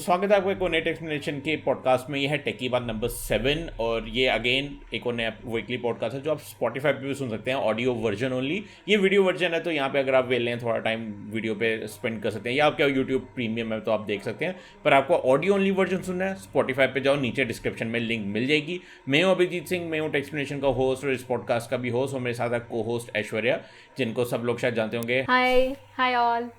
स्वागत है आपको एक नेट एक्सप्लेनेशन के पॉडकास्ट में। यह है टेकी बात नंबर 7 और ये अगेन एक नया वीकली पॉडकास्ट है जो आप स्पॉटिफाई पे भी सुन सकते हैं, ऑडियो वर्जन ओनली। ये वीडियो वर्जन है तो यहाँ पे अगर आप वेल लें थोड़ा टाइम वीडियो पे स्पेंड कर सकते हैं, या आपका यूट्यूब प्रीमियम है तो आप देख सकते हैं। पर आपको ऑडियो ओनली वर्जन सुनना है, स्पॉटिफाई पे जाओ, नीचे डिस्क्रिप्शन में लिंक मिल जाएगी। मैं हूँ अभिजीत सिंह, मैं हूँ टेक एक्सप्लेनेशन का होस्ट और इस पॉडकास्ट का भी होस्ट, और मेरे साथ है को होस्ट ऐश्वर्या, जिनको सब लोग शायद जानते होंगे। हाय हाय ऑल।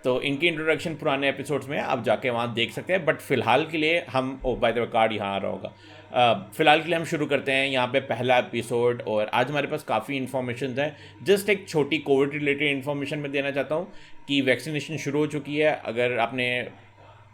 तो इनकी इंट्रोडक्शन पुराने एपिसोड्स में आप जाके वहाँ देख सकते हैं, बट फिलहाल के लिए हम बाय द वे कार्ड यहाँ आ रहा होगा। फिलहाल के लिए हम शुरू करते हैं यहाँ पे पहला एपिसोड। और आज हमारे पास काफ़ी इन्फॉर्मेशन है। जस्ट एक छोटी कोविड रिलेटेड इन्फॉर्मेशन मैं देना चाहता हूँ कि वैक्सीनेशन शुरू हो चुकी है। अगर आपने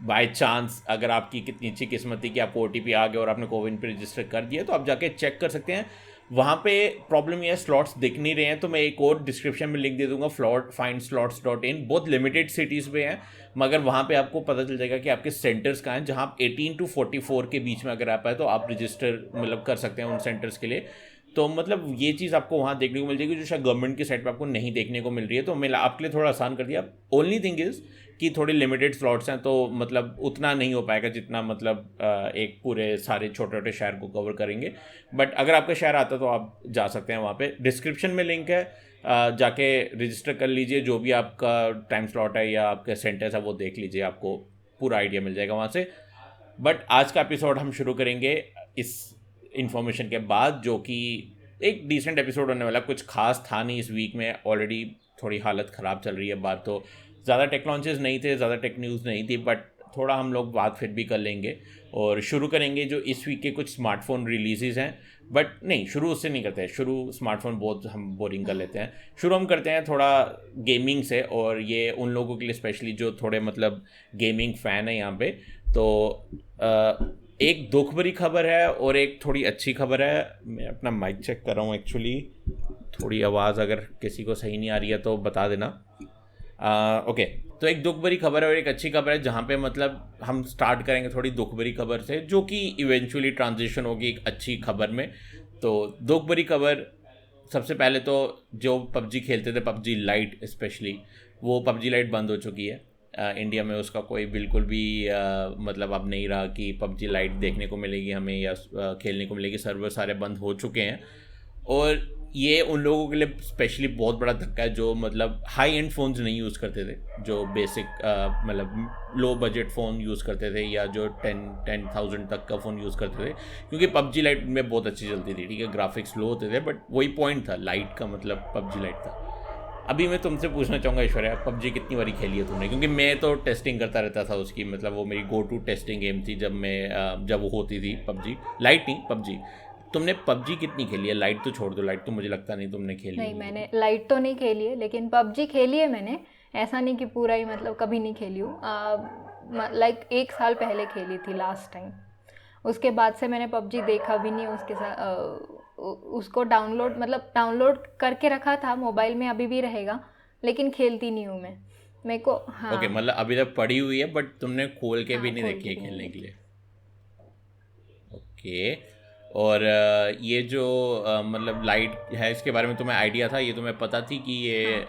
बाय चांस, अगर आपकी कितनी अच्छी किस्मत थी कि आपको OTP आ गया और आपने कोविन पे रजिस्टर कर दिया, तो आप जाके चेक कर सकते हैं। वहाँ पे प्रॉब्लम ये है, स्लॉट्स दिख नहीं रहे हैं, तो मैं एक और डिस्क्रिप्शन में लिंक दे दूंगा, findSlots.in। बहुत लिमिटेड सिटीज़ पे हैं, मगर वहाँ पे आपको पता चल जाएगा कि आपके सेंटर्स कहाँ हैं। जहाँ आप 18 to 44 के बीच में अगर आप आए तो आप रजिस्टर मतलब कर सकते हैं उन सेंटर्स के लिए। तो मतलब ये चीज़ आपको वहाँ देखने को मिल जाएगी जो शायद गवर्नमेंट की साइड पे आपको नहीं देखने को मिल रही है। तो मैं आपके लिए थोड़ा आसान कर दिया। ओनली थिंग इज़ कि थोड़ी लिमिटेड स्लॉट्स हैं, तो मतलब उतना नहीं हो पाएगा जितना मतलब एक पूरे सारे छोटे छोटे शहर को कवर करेंगे। बट अगर आपका शहर आता तो आप जा सकते हैं। वहाँ पे डिस्क्रिप्शन में लिंक है, जाके रजिस्टर कर लीजिए। जो भी आपका टाइम स्लॉट है या आपके सेंटर्स है वो देख लीजिए, आपको पूरा आइडिया मिल जाएगा वहाँ से। बट आज का एपिसोड हम शुरू करेंगे इस इंफॉर्मेशन के बाद, जो कि एक डिसेंट एपिसोड होने वाला। कुछ खास था नहीं इस वीक में, ऑलरेडी थोड़ी हालत ख़राब चल रही है बात। तो ज़्यादा टेक लॉन्चेस नहीं थे, ज़्यादा टेक न्यूज़ नहीं थी, बट थोड़ा हम लोग बात फिर भी कर लेंगे और शुरू करेंगे जो इस वीक के कुछ स्मार्टफोन रिलीज़ हैं। बट नहीं, शुरू उससे नहीं करते हैं। शुरू स्मार्टफोन बहुत हम बोरिंग कर लेते हैं। शुरू हम करते हैं थोड़ा गेमिंग से, और ये उन लोगों के लिए स्पेशली जो थोड़े मतलब गेमिंग फ़ैन है यहाँ पे। तो एक दुख भरी खबर है और एक थोड़ी अच्छी खबर है। मैं अपना माइक चेक कर रहा हूँ एक्चुअली, थोड़ी आवाज़ अगर किसी को सही नहीं आ रही है तो बता देना। ओके, तो एक दुख भरी खबर है और एक अच्छी खबर है, जहाँ पे मतलब हम स्टार्ट करेंगे थोड़ी दुख भरी खबर से, जो कि इवेंचुअली ट्रांजिशन होगी एक अच्छी खबर में। तो दुख भरी खबर, सबसे पहले तो जो PUBG खेलते थे, PUBG लाइट स्पेशली, वो PUBG लाइट बंद हो चुकी है। इंडिया में उसका कोई बिल्कुल भी मतलब अब नहीं रहा कि PUBG लाइट देखने को मिलेगी हमें या खेलने को मिलेगी। सर्वर सारे बंद हो चुके हैं, और ये उन लोगों के लिए स्पेशली बहुत बड़ा धक्का है जो मतलब हाई एंड फ़ोन्स नहीं यूज़ करते थे, जो बेसिक मतलब लो बजट फ़ोन यूज़ करते थे, या जो 10,000 तक का फ़ोन यूज़ करते थे। क्योंकि PUBG लाइट में बहुत अच्छी चलती थी, ठीक है, ग्राफिक्स लो होते थे, बट वही पॉइंट था लाइट का, मतलब PUBG लाइट था। अभी मैं तुमसे पूछना चाहूँगा ऐश्वर्या, PUBG कितनी बारी खेली है तुमने? क्योंकि मैं तो टेस्टिंग करता रहता था उसकी, मतलब वो मेरी गो टू टेस्टिंग गेम थी जब वो होती थी PUBG लाइट, नहीं PUBG। तुमने PUBG कितनी खेली है? लाइट तो छोड़ दो, लाइट तो मुझे लगता नहीं तुमने खेली। नहीं, मैंने लाइट तो नहीं खेली है, लेकिन PUBG खेली है मैंने। ऐसा नहीं कि पूरा ही मतलब कभी नहीं खेली हूँ। लाइक 1 साल पहले खेली थी लास्ट टाइम। उसके बाद से मैंने PUBG देखा भी नहीं। उसके साथ उसको डाउनलोड करके रखा था मोबाइल में, अभी भी रहेगा, लेकिन खेलती नहीं हूँ मैं। मेरे को हाँ ओके, मतलब अभी तक पड़ी हुई है बट तुमने खोल के भी नहीं खोल देखी के है भी नहीं खेलने के देखी। लिए। ओके, और ये जो मतलब लाइट है, इसके बारे में तुम्हें आइडिया था? ये तुम्हें पता थी कि ये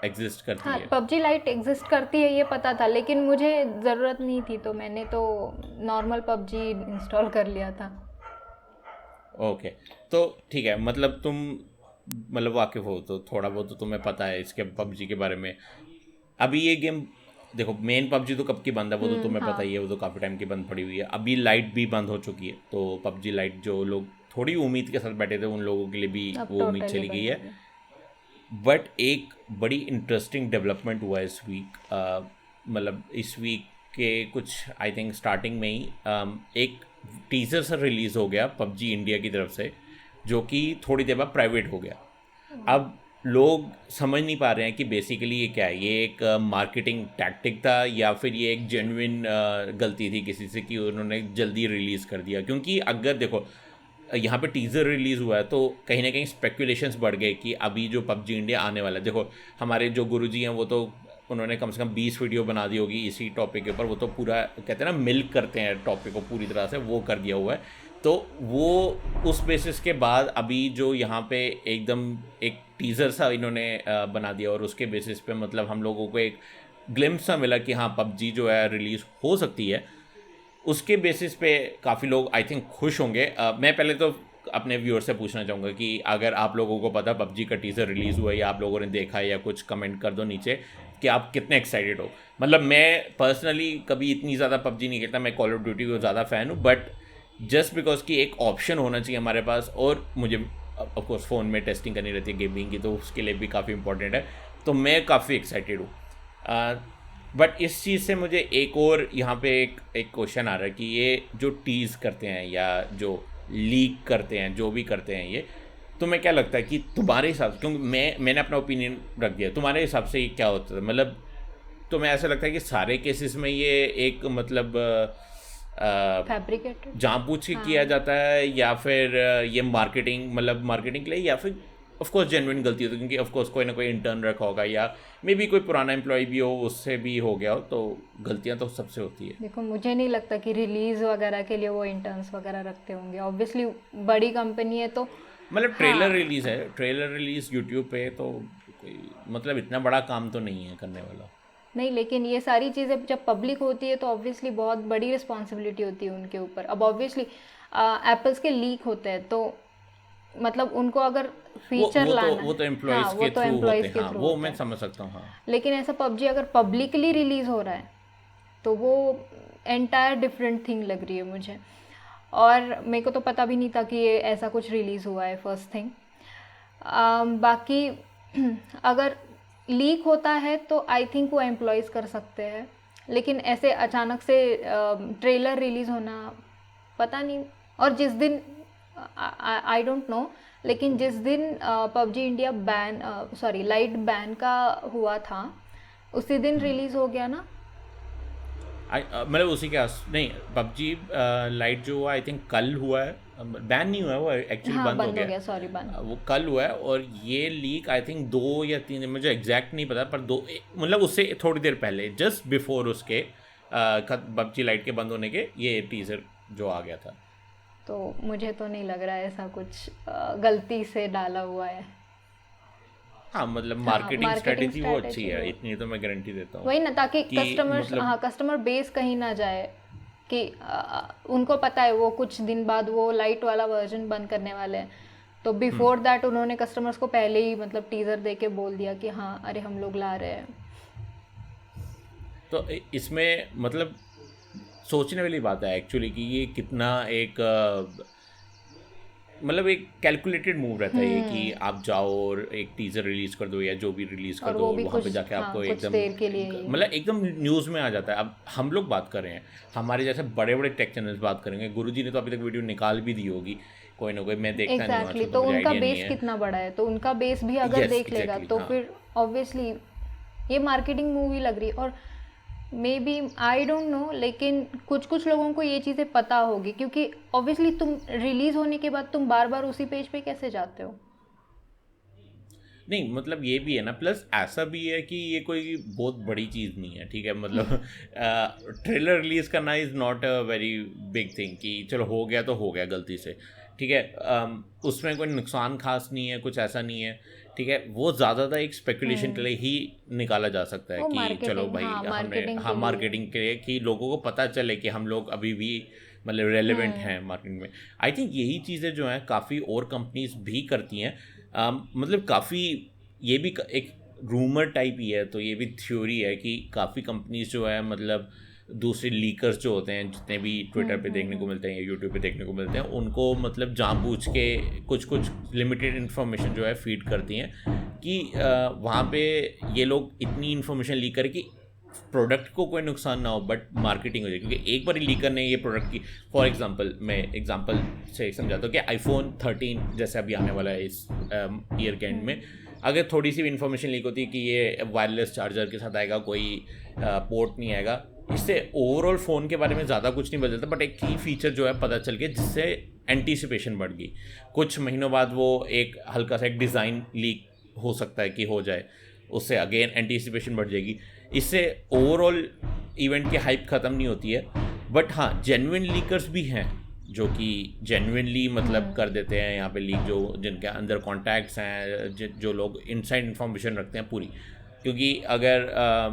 एग्जिस्ट करती हाँ, है? PUBG लाइट एग्जिस्ट करती है ये पता था, लेकिन मुझे ज़रूरत नहीं थी, तो मैंने तो नॉर्मल PUBG इंस्टॉल कर लिया था। ओके, तो ठीक है, मतलब तुम मतलब वाकिफ़ हो तो थोड़ा बहुत तो तुम्हें पता है इसके PUBG के बारे में। अभी ये गेम देखो, मेन PUBG तो कब की बंद है वो तो तुम्हें पता ही है, वो तो काफ़ी टाइम की बंद पड़ी हुई है। अभी लाइट भी बंद हो चुकी है, तो PUBG लाइट जो लोग थोड़ी उम्मीद के साथ बैठे थे उन लोगों के लिए भी अब वो उम्मीद टोटली चली गई बंद हो है। गया। बट एक बड़ी इंटरेस्टिंग डेवलपमेंट हुआ है इस वीक। मतलब इस वीक के कुछ आई थिंक स्टार्टिंग में ही एक टीज़र सा रिलीज़ हो गया PUBG इंडिया की तरफ से, जो कि थोड़ी देर बाद प्राइवेट हो गया। अब लोग समझ नहीं पा रहे हैं कि बेसिकली ये क्या है। ये एक मार्केटिंग टैक्टिक था या फिर ये एक जेन्युइन गलती थी किसी से कि उन्होंने जल्दी रिलीज़ कर दिया? क्योंकि अगर देखो यहाँ पे टीज़र रिलीज़ हुआ है तो कहीं ना कहीं स्पेकुलेशंस बढ़ गए कि अभी जो PUBG इंडिया आने वाला है। देखो हमारे जो गुरुजी हैं वो तो उन्होंने कम से कम 20 वीडियो बना दी होगी इसी टॉपिक के ऊपर। वो तो पूरा कहते हैं ना, मिल्क करते हैं टॉपिक को पूरी तरह से, वो कर दिया हुआ है। तो वो उस बेसिस के बाद अभी जो यहाँ पे एकदम एक टीज़र सा इन्होंने बना दिया, और उसके बेसिस पे मतलब हम लोगों को एक ग्लिम्स सा मिला कि हाँ पबजी जो है रिलीज़ हो सकती है, उसके बेसिस पे काफ़ी लोग आई थिंक खुश होंगे। मैं पहले तो अपने व्यूअर से पूछना चाहूँगा कि अगर आप लोगों को पता पबजी का टीज़र रिलीज़ हुआ है या आप लोगों ने देखा है, या कुछ कमेंट कर दो नीचे कि आप कितने एक्साइटेड हो। मतलब मैं पर्सनली कभी इतनी ज़्यादा पबजी नहीं खेलता, मैं कॉल ऑफ ड्यूटी को ज़्यादा फ़ैन हूँ, बट जस्ट बिकॉज कि एक ऑप्शन होना चाहिए हमारे पास, और मुझे ऑफकोर्स फ़ोन में टेस्टिंग करनी रहती है गेमिंग की, तो उसके लिए भी काफ़ी इंपॉर्टेंट है, तो मैं काफ़ी एक्साइटेड हूँ। बट इस चीज़ से मुझे एक और यहाँ पे एक क्वेश्चन आ रहा है कि ये जो टीज़ करते हैं या जो लीक करते हैं, जो भी करते हैं ये, तुम्हें क्या लगता है कि तुम्हारे हिसाब से, क्योंकि मैंने अपना ओपिनियन रख दिया, तुम्हारे हिसाब से ये क्या होता है? मतलब तुम्हें ऐसा लगता है कि सारे केसेस में ये एक मतलब फैब्रिकेटेड जानबूझ के किया जाता है, या फिर ये मार्केटिंग, मतलब मार्केटिंग के लिए, या फिर ऑफ कोर्स जेन्युइन गलती होती है, क्योंकि ऑफ कोर्स कोई ना कोई इंटर्न रखा होगा, या मे बी कोई पुराना एम्प्लॉय भी हो, उससे भी हो गया हो, तो गलतियां तो सबसे होती है। देखो, मुझे नहीं लगता कि रिलीज वगैरह के लिए वो इंटर्न्स वगैरह रखते होंगे। ऑब्वियसली बड़ी कंपनी है तो मतलब ट्रेलर रिलीज है, ट्रेलर रिलीज यूट्यूब पे, तो कोई मतलब इतना बड़ा काम तो नहीं है करने वाला। नहीं, लेकिन ये सारी चीज़ें जब पब्लिक होती है तो ऑब्वियसली बहुत बड़ी रिस्पॉन्सिबिलिटी होती है उनके ऊपर। अब ऑब्वियसली एप्पल्स के लीक होते हैं तो मतलब उनको अगर फीचर लाना वो तो एम्प्लॉयज़ के थ्रू होते हैं, हाँ, वो मैं समझ सकता हूँ, हाँ। लेकिन ऐसा पबजी अगर पब्लिकली रिलीज़ हो रहा है तो वो एंटायर डिफरेंट थिंग लग रही है मुझे। और मेरे को तो पता भी नहीं था कि ये ऐसा कुछ रिलीज़ हुआ है, फर्स्ट थिंग। बाकी अगर लीक होता है तो आई थिंक वो एम्प्लॉयज़ कर सकते हैं, लेकिन ऐसे अचानक से ट्रेलर रिलीज़ होना पता नहीं। और जिस दिन आई डोंट नो, लेकिन जिस दिन PUBG India ban light ban का हुआ था उसी दिन रिलीज़ हो गया ना। मतलब उसी के नहीं, पबजी लाइट जो हुआ आई थिंक कल हुआ है, बैन नहीं हुआ है वो, एक्चुअली हाँ, बंद हो गया, सॉरी, बंद। वो कल हुआ है, और ये लीक आई थिंक 2 या 3 दिन, मुझे एग्जैक्ट नहीं पता, पर 2 मतलब उससे थोड़ी देर पहले, जस्ट बिफोर उसके पबजी लाइट के बंद होने के ये टीजर जो आ गया था। तो मुझे तो नहीं लग रहा है ऐसा कुछ गलती से डाला हुआ है। हाँ, मतलब मार्केटिंग स्ट्रेटेजी वो अच्छी है, इतनी तो मैं गारंटी देता हूँ। वही ना, ताकि कस्टमर्स, मतलब, हाँ, कस्टमर बेस कहीं ना जाए कि उनको पता है वो कुछ दिन बाद वो लाइट वाला वर्जन बंद करने वाले हैं, तो बिफोर दैट उन्होंने कस्टमर्स को पहले ही मतलब टीजर दे के बोल दिया कि हाँ अरे हम लोग ला रहे हैं। तो इसमें मतलब सोचने वाली बात है एक्चुअली कि ये कितना एक मतलब एक कैलकुलेटेड मूव रहता है ये कि आप जाओ और एक टीजर रिलीज कर दो या जो भी रिलीज कर दो, और वहाँ पे जाके आपको एकदम मतलब एकदम न्यूज़ में आ जाता है। अब हम लोग बात कर रहे हैं, हमारे जैसे बड़े बड़े टेक चैनल्स बात करेंगे, गुरुजी ने तो अभी तक वीडियो निकाल भी दी होगी कोई ना कोई, मैं देखता नहीं हूँ, तो उनका बेस कितना बड़ा है, तो उनका बेस भी अगर देख लेगा तो फिर ऑब्वियसली ये मार्केटिंग मूवी लग रही है। और maybe I don't know, लेकिन कुछ लोगों को ये चीज़ें पता होगी, क्योंकि ऑब्वियसली तुम रिलीज़ होने के बाद तुम बार बार उसी पेज पे कैसे जाते हो। नहीं मतलब ये भी है ना, प्लस ऐसा भी है कि ये कोई बहुत बड़ी चीज़ नहीं है, ठीक है, मतलब ट्रेलर रिलीज़ करना is not a very big thing कि चलो हो गया तो हो गया गलती से, ठीक है, उसमें कोई नुकसान खास नहीं है, कुछ ऐसा नहीं है, ठीक है। वो ज़्यादातर एक स्पेकुलेशन के लिए ही निकाला जा सकता है कि चलो भाई हमने मार्केटिंग के लिए, कि लोगों को पता चले कि हम लोग अभी भी मतलब रेलेवेंट हैं मार्केट में। आई थिंक यही चीज़ें जो हैं काफ़ी और कंपनीज भी करती हैं, मतलब काफ़ी ये भी एक रूमर टाइप ही है, तो ये भी थ्योरी है कि काफ़ी कंपनीज जो है मतलब दूसरे लीकर्स जो होते हैं जितने भी ट्विटर पे देखने को मिलते हैं या यूट्यूब पे देखने को मिलते हैं, उनको मतलब जानबूझ के कुछ लिमिटेड इन्फॉर्मेशन जो है फीड करती हैं कि वहाँ पे ये लोग इतनी इन्फॉर्मेशन लीक करें कि प्रोडक्ट को कोई नुकसान ना हो बट मार्केटिंग हो जाए। क्योंकि एक बार लीकर ने ये प्रोडक्ट की, फॉर एग्जांपल मैं एग्जांपल से समझाता हूँ कि iPhone 13 जैसे अभी आने वाला है इस ईयर के एंड में, अगर थोड़ी सी भी इन्फॉर्मेशन लीक होती है कि ये वायरलेस चार्जर के साथ आएगा, कोई पोर्ट नहीं आएगा, इससे ओवरऑल फ़ोन के बारे में ज़्यादा कुछ नहीं बदलता, बट एक की फीचर जो है पता चल गया जिससे एंटीसिपेशन बढ़ गई। कुछ महीनों बाद वो एक हल्का सा एक डिज़ाइन लीक हो सकता है कि हो जाए, उससे अगेन एंटीसिपेशन बढ़ जाएगी। इससे ओवरऑल इवेंट की हाइप ख़त्म नहीं होती है, बट हाँ जेन्युइन लीकर्स भी हैं जो कि जेन्युइनली मतलब कर देते हैं यहाँ पे लीक, जो जिनके अंदर कॉन्टैक्ट्स हैं, जो लोग इनसाइड इन्फॉर्मेशन रखते हैं पूरी, क्योंकि अगर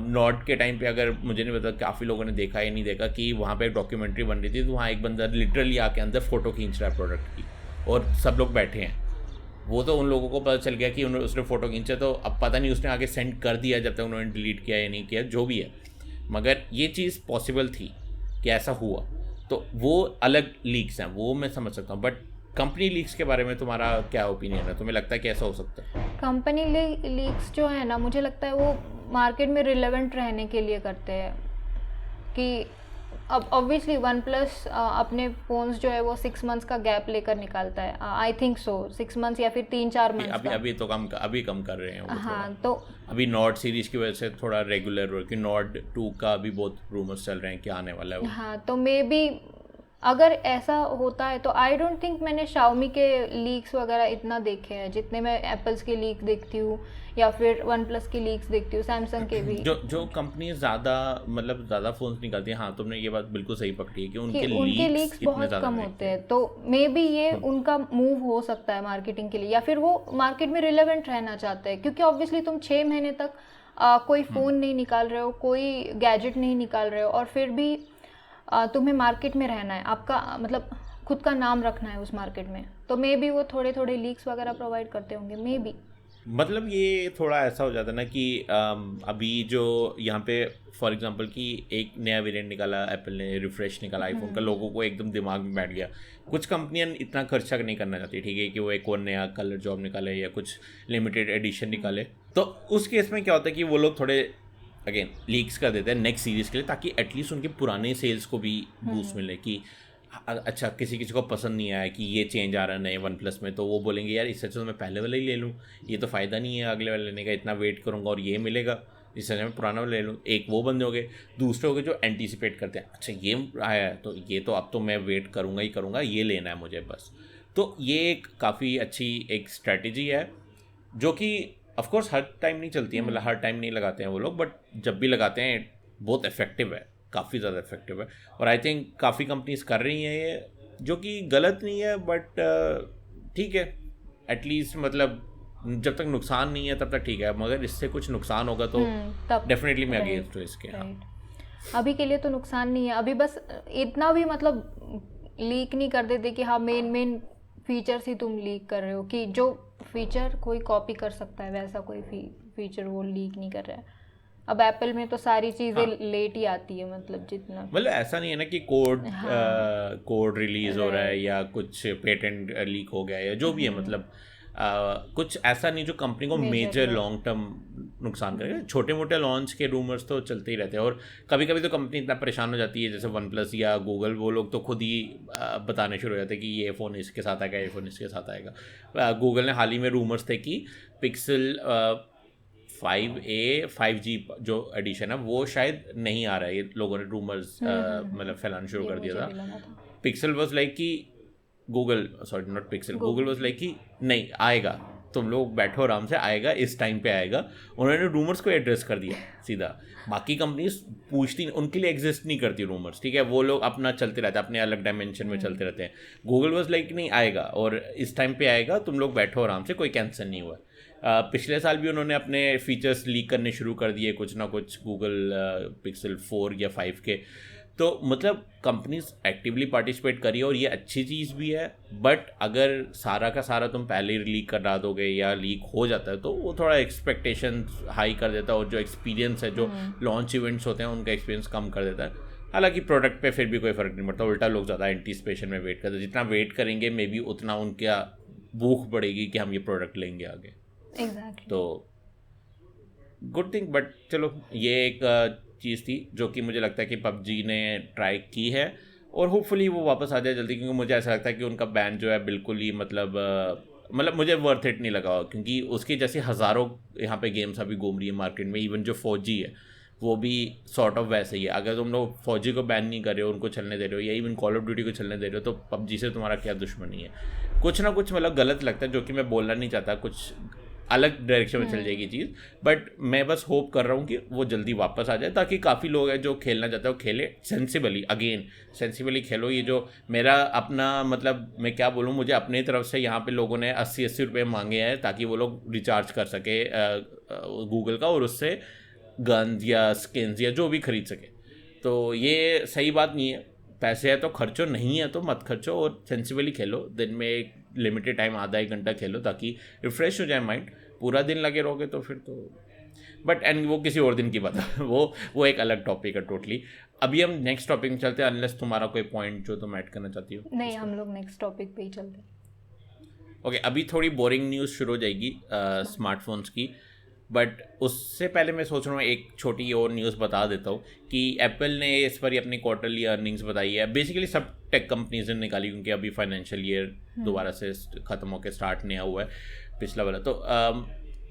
नॉट के टाइम पे, अगर मुझे नहीं पता काफ़ी लोगों ने देखा या नहीं देखा, कि वहाँ पे एक डॉक्यूमेंट्री बन रही थी, तो वहाँ एक बंदा लिटरली आके अंदर फ़ोटो खींच रहा है प्रोडक्ट की, और सब लोग बैठे हैं। वो तो उन लोगों को पता चल गया कि उसने फ़ोटो खींचा, तो अब पता नहीं उसने आगे सेंड कर दिया जब तक उन्होंने डिलीट किया या नहीं किया, जो भी है, मगर ये चीज़ पॉसिबल थी कि ऐसा हुआ। तो वो अलग लीक्स हैं, वो मैं समझ सकता हूँ, बट कंपनी लीक्स के बारे में तुम्हारा क्या ओपिनियन है? तुम्हें लगता है कि ऐसा हो सकता है? कंपनी लीक्स जो है ना, मुझे लगता है वो मार्केट में रिलेवेंट रहने के लिए करते हैं। कि अब ऑब्वियसली वन प्लस अपने फ़ोन्स जो है वो 6 मंथ्स का गैप लेकर निकालता है, आई थिंक सो 6 मंथ्स या फिर 3-4 मंथ्स का। अभी तो कम कर रहे हैं वो। हाँ, तो अभी नॉट सीरीज की वजह से थोड़ा रेगुलर हो, कि नॉट 2 का भी बहुत रूमर्स चल रहे हैं कि आने वाला है वो। हाँ, तो मे बी अगर ऐसा होता है तो आई डोंट थिंक मैंने शाओमी के लीक्स वगैरह इतना देखे हैं जितने मैं एप्पल्स के लीक देखती हूँ या फिर वन प्लस की लीक्स देखती हूँ, सैमसंग के भी। जो कंपनी ज़्यादा फ़ोन्स निकालती है, हाँ तुमने ये बात बिल्कुल सही पकड़ी है कि उनके लीक्स बहुत कम होते हैं, तो मे बी ये उनका मूव हो सकता है मार्केटिंग के लिए, या फिर वो मार्केट में रिलेवेंट रहना चाहते हैं। क्योंकि ऑब्वियसली तुम 6 महीने तक कोई फ़ोन नहीं निकाल रहे हो, कोई गैजेट नहीं निकाल रहे हो, और फिर भी तुम्हें मार्केट में रहना है, आपका मतलब खुद का नाम रखना है उस मार्केट में, तो मे बी वो थोड़े थोड़े लीक्स वगैरह प्रोवाइड करते होंगे, मे बी। मतलब ये थोड़ा ऐसा हो जाता ना कि अभी जो यहाँ पे फॉर एग्जांपल कि एक नया वेरिएंट निकाला एप्पल ने, रिफ्रेश निकाला आईफोन का, लोगों को एकदम दिमाग में बैठ गया। कुछ कंपनियां इतना खर्चा नहीं करना चाहती, ठीक है, कि वो एक और नया कलर जॉब निकाले या कुछ लिमिटेड एडिशन निकाले, तो उस केस में क्या होता है कि वो लोग थोड़े अगेन लीक्स कर देते हैं नेक्स्ट सीरीज़ के लिए, ताकि एटलीस्ट उनके पुराने सेल्स को भी बूस्ट मिले। कि अच्छा किसी को पसंद नहीं आया कि ये चेंज आ रहा है नए वन प्लस में, तो वो बोलेंगे यार इससे तो मैं पहले वाला ही ले लूँ, ये तो फ़ायदा नहीं है अगले वाले लेने का, इतना वेट करूँगा और ये मिलेगा, इससे मैं पुराना वाला ले लूँ। एक वो बंदे हो गए। दूसरे हो गए जो एंटीसिपेट करते हैं, अच्छा ये आया है तो ये तो अब तो मैं वेट करूँगा ही करूँगा, ये लेना है मुझे बस। तो ये एक काफ़ी अच्छी एक स्ट्रैटेजी है, जो कि ऑफकोर्स हर टाइम नहीं चलती है, मतलब हर टाइम नहीं लगाते हैं वो लोग, बट जब भी लगाते हैं बहुत इफेक्टिव है, काफ़ी ज़्यादा इफेक्टिव है। और आई थिंक काफ़ी कंपनीज कर रही हैं ये, जो कि गलत नहीं है, बट ठीक है, एटलीस्ट मतलब जब तक नुकसान नहीं है तब तक ठीक है, मगर इससे कुछ नुकसान होगा तो डेफिनेटली मैं अगेंस्ट हूँ इसके। अभी के लिए तो नुकसान नहीं है, अभी बस इतना भी मतलब लीक नहीं कर देते कि हाँ मेन फीचर्स ही तुम लीक कर रहे हो, कि जो फीचर कोई कॉपी कर सकता है वैसा कोई फीचर वो लीक नहीं कर रहा है। अब एप्पल में तो सारी चीज़ें लेट ही आती है, मतलब जितना, मतलब ऐसा नहीं है ना कि कोड रिलीज हो रहा है या कुछ पेटेंट लीक हो गया या जो भी है, मतलब कुछ ऐसा नहीं जो कंपनी को मेजर लॉन्ग टर्म नुकसान करेगा। छोटे मोटे लॉन्च के रूमर्स तो चलते ही रहते हैं, और कभी कभी तो कंपनी इतना परेशान हो जाती है, जैसे वन प्लस या गूगल, वो लोग तो खुद ही बताने शुरू हो जाते हैं कि ये फ़ोन इसके साथ आएगा, ये फ़ोन इसके साथ आएगा। गूगल ने हाल ही में रूमर्स थे कि पिक्सल 5a 5G जो एडिशन है वो शायद नहीं आ रहा है, ये लोगों ने रूमर्स मतलब फैलाना शुरू कर दिया था। पिक्सल वॉज लाइक कि गूगल वॉज लाइक कि नहीं आएगा, तुम लोग बैठो आराम से, आएगा इस टाइम पे आएगा। उन्होंने रूमर्स को एड्रेस कर दिया सीधा। बाकी कंपनीज पूछती, उनके लिए एग्जिस्ट नहीं करती रूमर्स, ठीक है, वो लोग अपना चलते रहते हैं, अपने अलग डायमेंशन में चलते रहते हैं। गूगल वॉज लाइक नहीं आएगा और इस टाइम पे आएगा, तुम लोग बैठो आराम से, कोई कैंसिल नहीं हुआ। पिछले साल भी उन्होंने अपने फीचर्स लीक करने शुरू कर दिए कुछ ना कुछ, गूगल पिक्सल 4 या 5 के। तो मतलब कंपनीज एक्टिवली पार्टिसिपेट करी और ये अच्छी चीज़ भी है, बट अगर सारा का सारा तुम पहले ही लीक करा दोगे या लीक हो जाता है तो वो थोड़ा एक्सपेक्टेशन हाई कर देता है, और जो एक्सपीरियंस है, जो लॉन्च इवेंट्स होते हैं उनका एक्सपीरियंस कम कर देता है। हालांकि प्रोडक्ट पे फिर भी कोई फ़र्क नहीं पड़ता, उल्टा लोग ज़्यादा एंटीसिपेशन में वेट करते हैं। जितना वेट करेंगे मे बी उतना उनका भूख बढ़ेगी कि हम ये प्रोडक्ट लेंगे आगे। Exactly. तो गुड थिंग, बट चलो ये एक चीज़ थी जो कि मुझे लगता है कि पबजी ने ट्राई की है, और होपफुली वो वापस आ जाए जल्दी, क्योंकि मुझे ऐसा लगता है कि उनका बैन जो है बिल्कुल ही मतलब मुझे वर्थ इट नहीं लगा, क्योंकि उसकी जैसे हज़ारों यहाँ पे गेम्स अभी घूम रही है मार्केट में। इवन जो 4G है वो भी सॉर्ट ऑफ वैसे ही है। अगर तुम लोग 4G को बैन नहीं कर रहे हो, उनको चलने दे रहे हो, या इवन कॉल ऑफ ड्यूटी को चलने दे रहे हो, तो पबजी से तुम्हारा क्या दुश्मनी है? कुछ ना कुछ मतलब गलत लगता है, जो कि मैं बोलना नहीं चाहता। कुछ अलग डायरेक्शन में चल जाएगी चीज़। बट मैं बस होप कर रहा हूँ कि वो जल्दी वापस आ जाए, ताकि काफ़ी लोग हैं जो खेलना चाहते हैं वो खेले सेंसिबली। अगेन सेंसिबली खेलो। ये जो मेरा अपना मतलब मैं क्या बोलूँ, मुझे अपनी तरफ से यहाँ पे लोगों ने 80-80 रुपये मांगे हैं ताकि वो लोग रिचार्ज कर सके गूगल का, और उससे गन्स या स्किन्स या जो भी खरीद सके। तो ये सही बात नहीं है। पैसे है तो खर्चो, नहीं है तो मत खर्चो, और सेंसिबली खेलो। दिन में एक लिमिटेड टाइम आधा एक घंटा खेलो ताकि रिफ्रेश हो जाए माइंड। पूरा दिन लगे रहोगे तो फिर तो बट एंड वो किसी और दिन की बात है। वो एक अलग टॉपिक है टोटली। अभी हम नेक्स्ट टॉपिक में चलते हैं, अनलेस तुम्हारा कोई पॉइंट जो तुम ऐड करना चाहती हो। नहीं, हम लोग नेक्स्ट टॉपिक पे ही चलते हैं। ओके, अभी थोड़ी बोरिंग न्यूज़ शुरू हो जाएगी स्मार्टफोन्स की, बट उससे पहले मैं सोच रहा हूँ एक छोटी और न्यूज़ बता देता हूँ कि एप्पल ने इस पर ही अपनी क्वार्टरली अर्निंग्स बताई है। बेसिकली सब टेक कंपनीज ने निकाली, क्योंकि अभी फाइनेंशियल ईयर दोबारा से ख़त्म होकर स्टार्ट नहीं हुआ है पिछला वाला। तो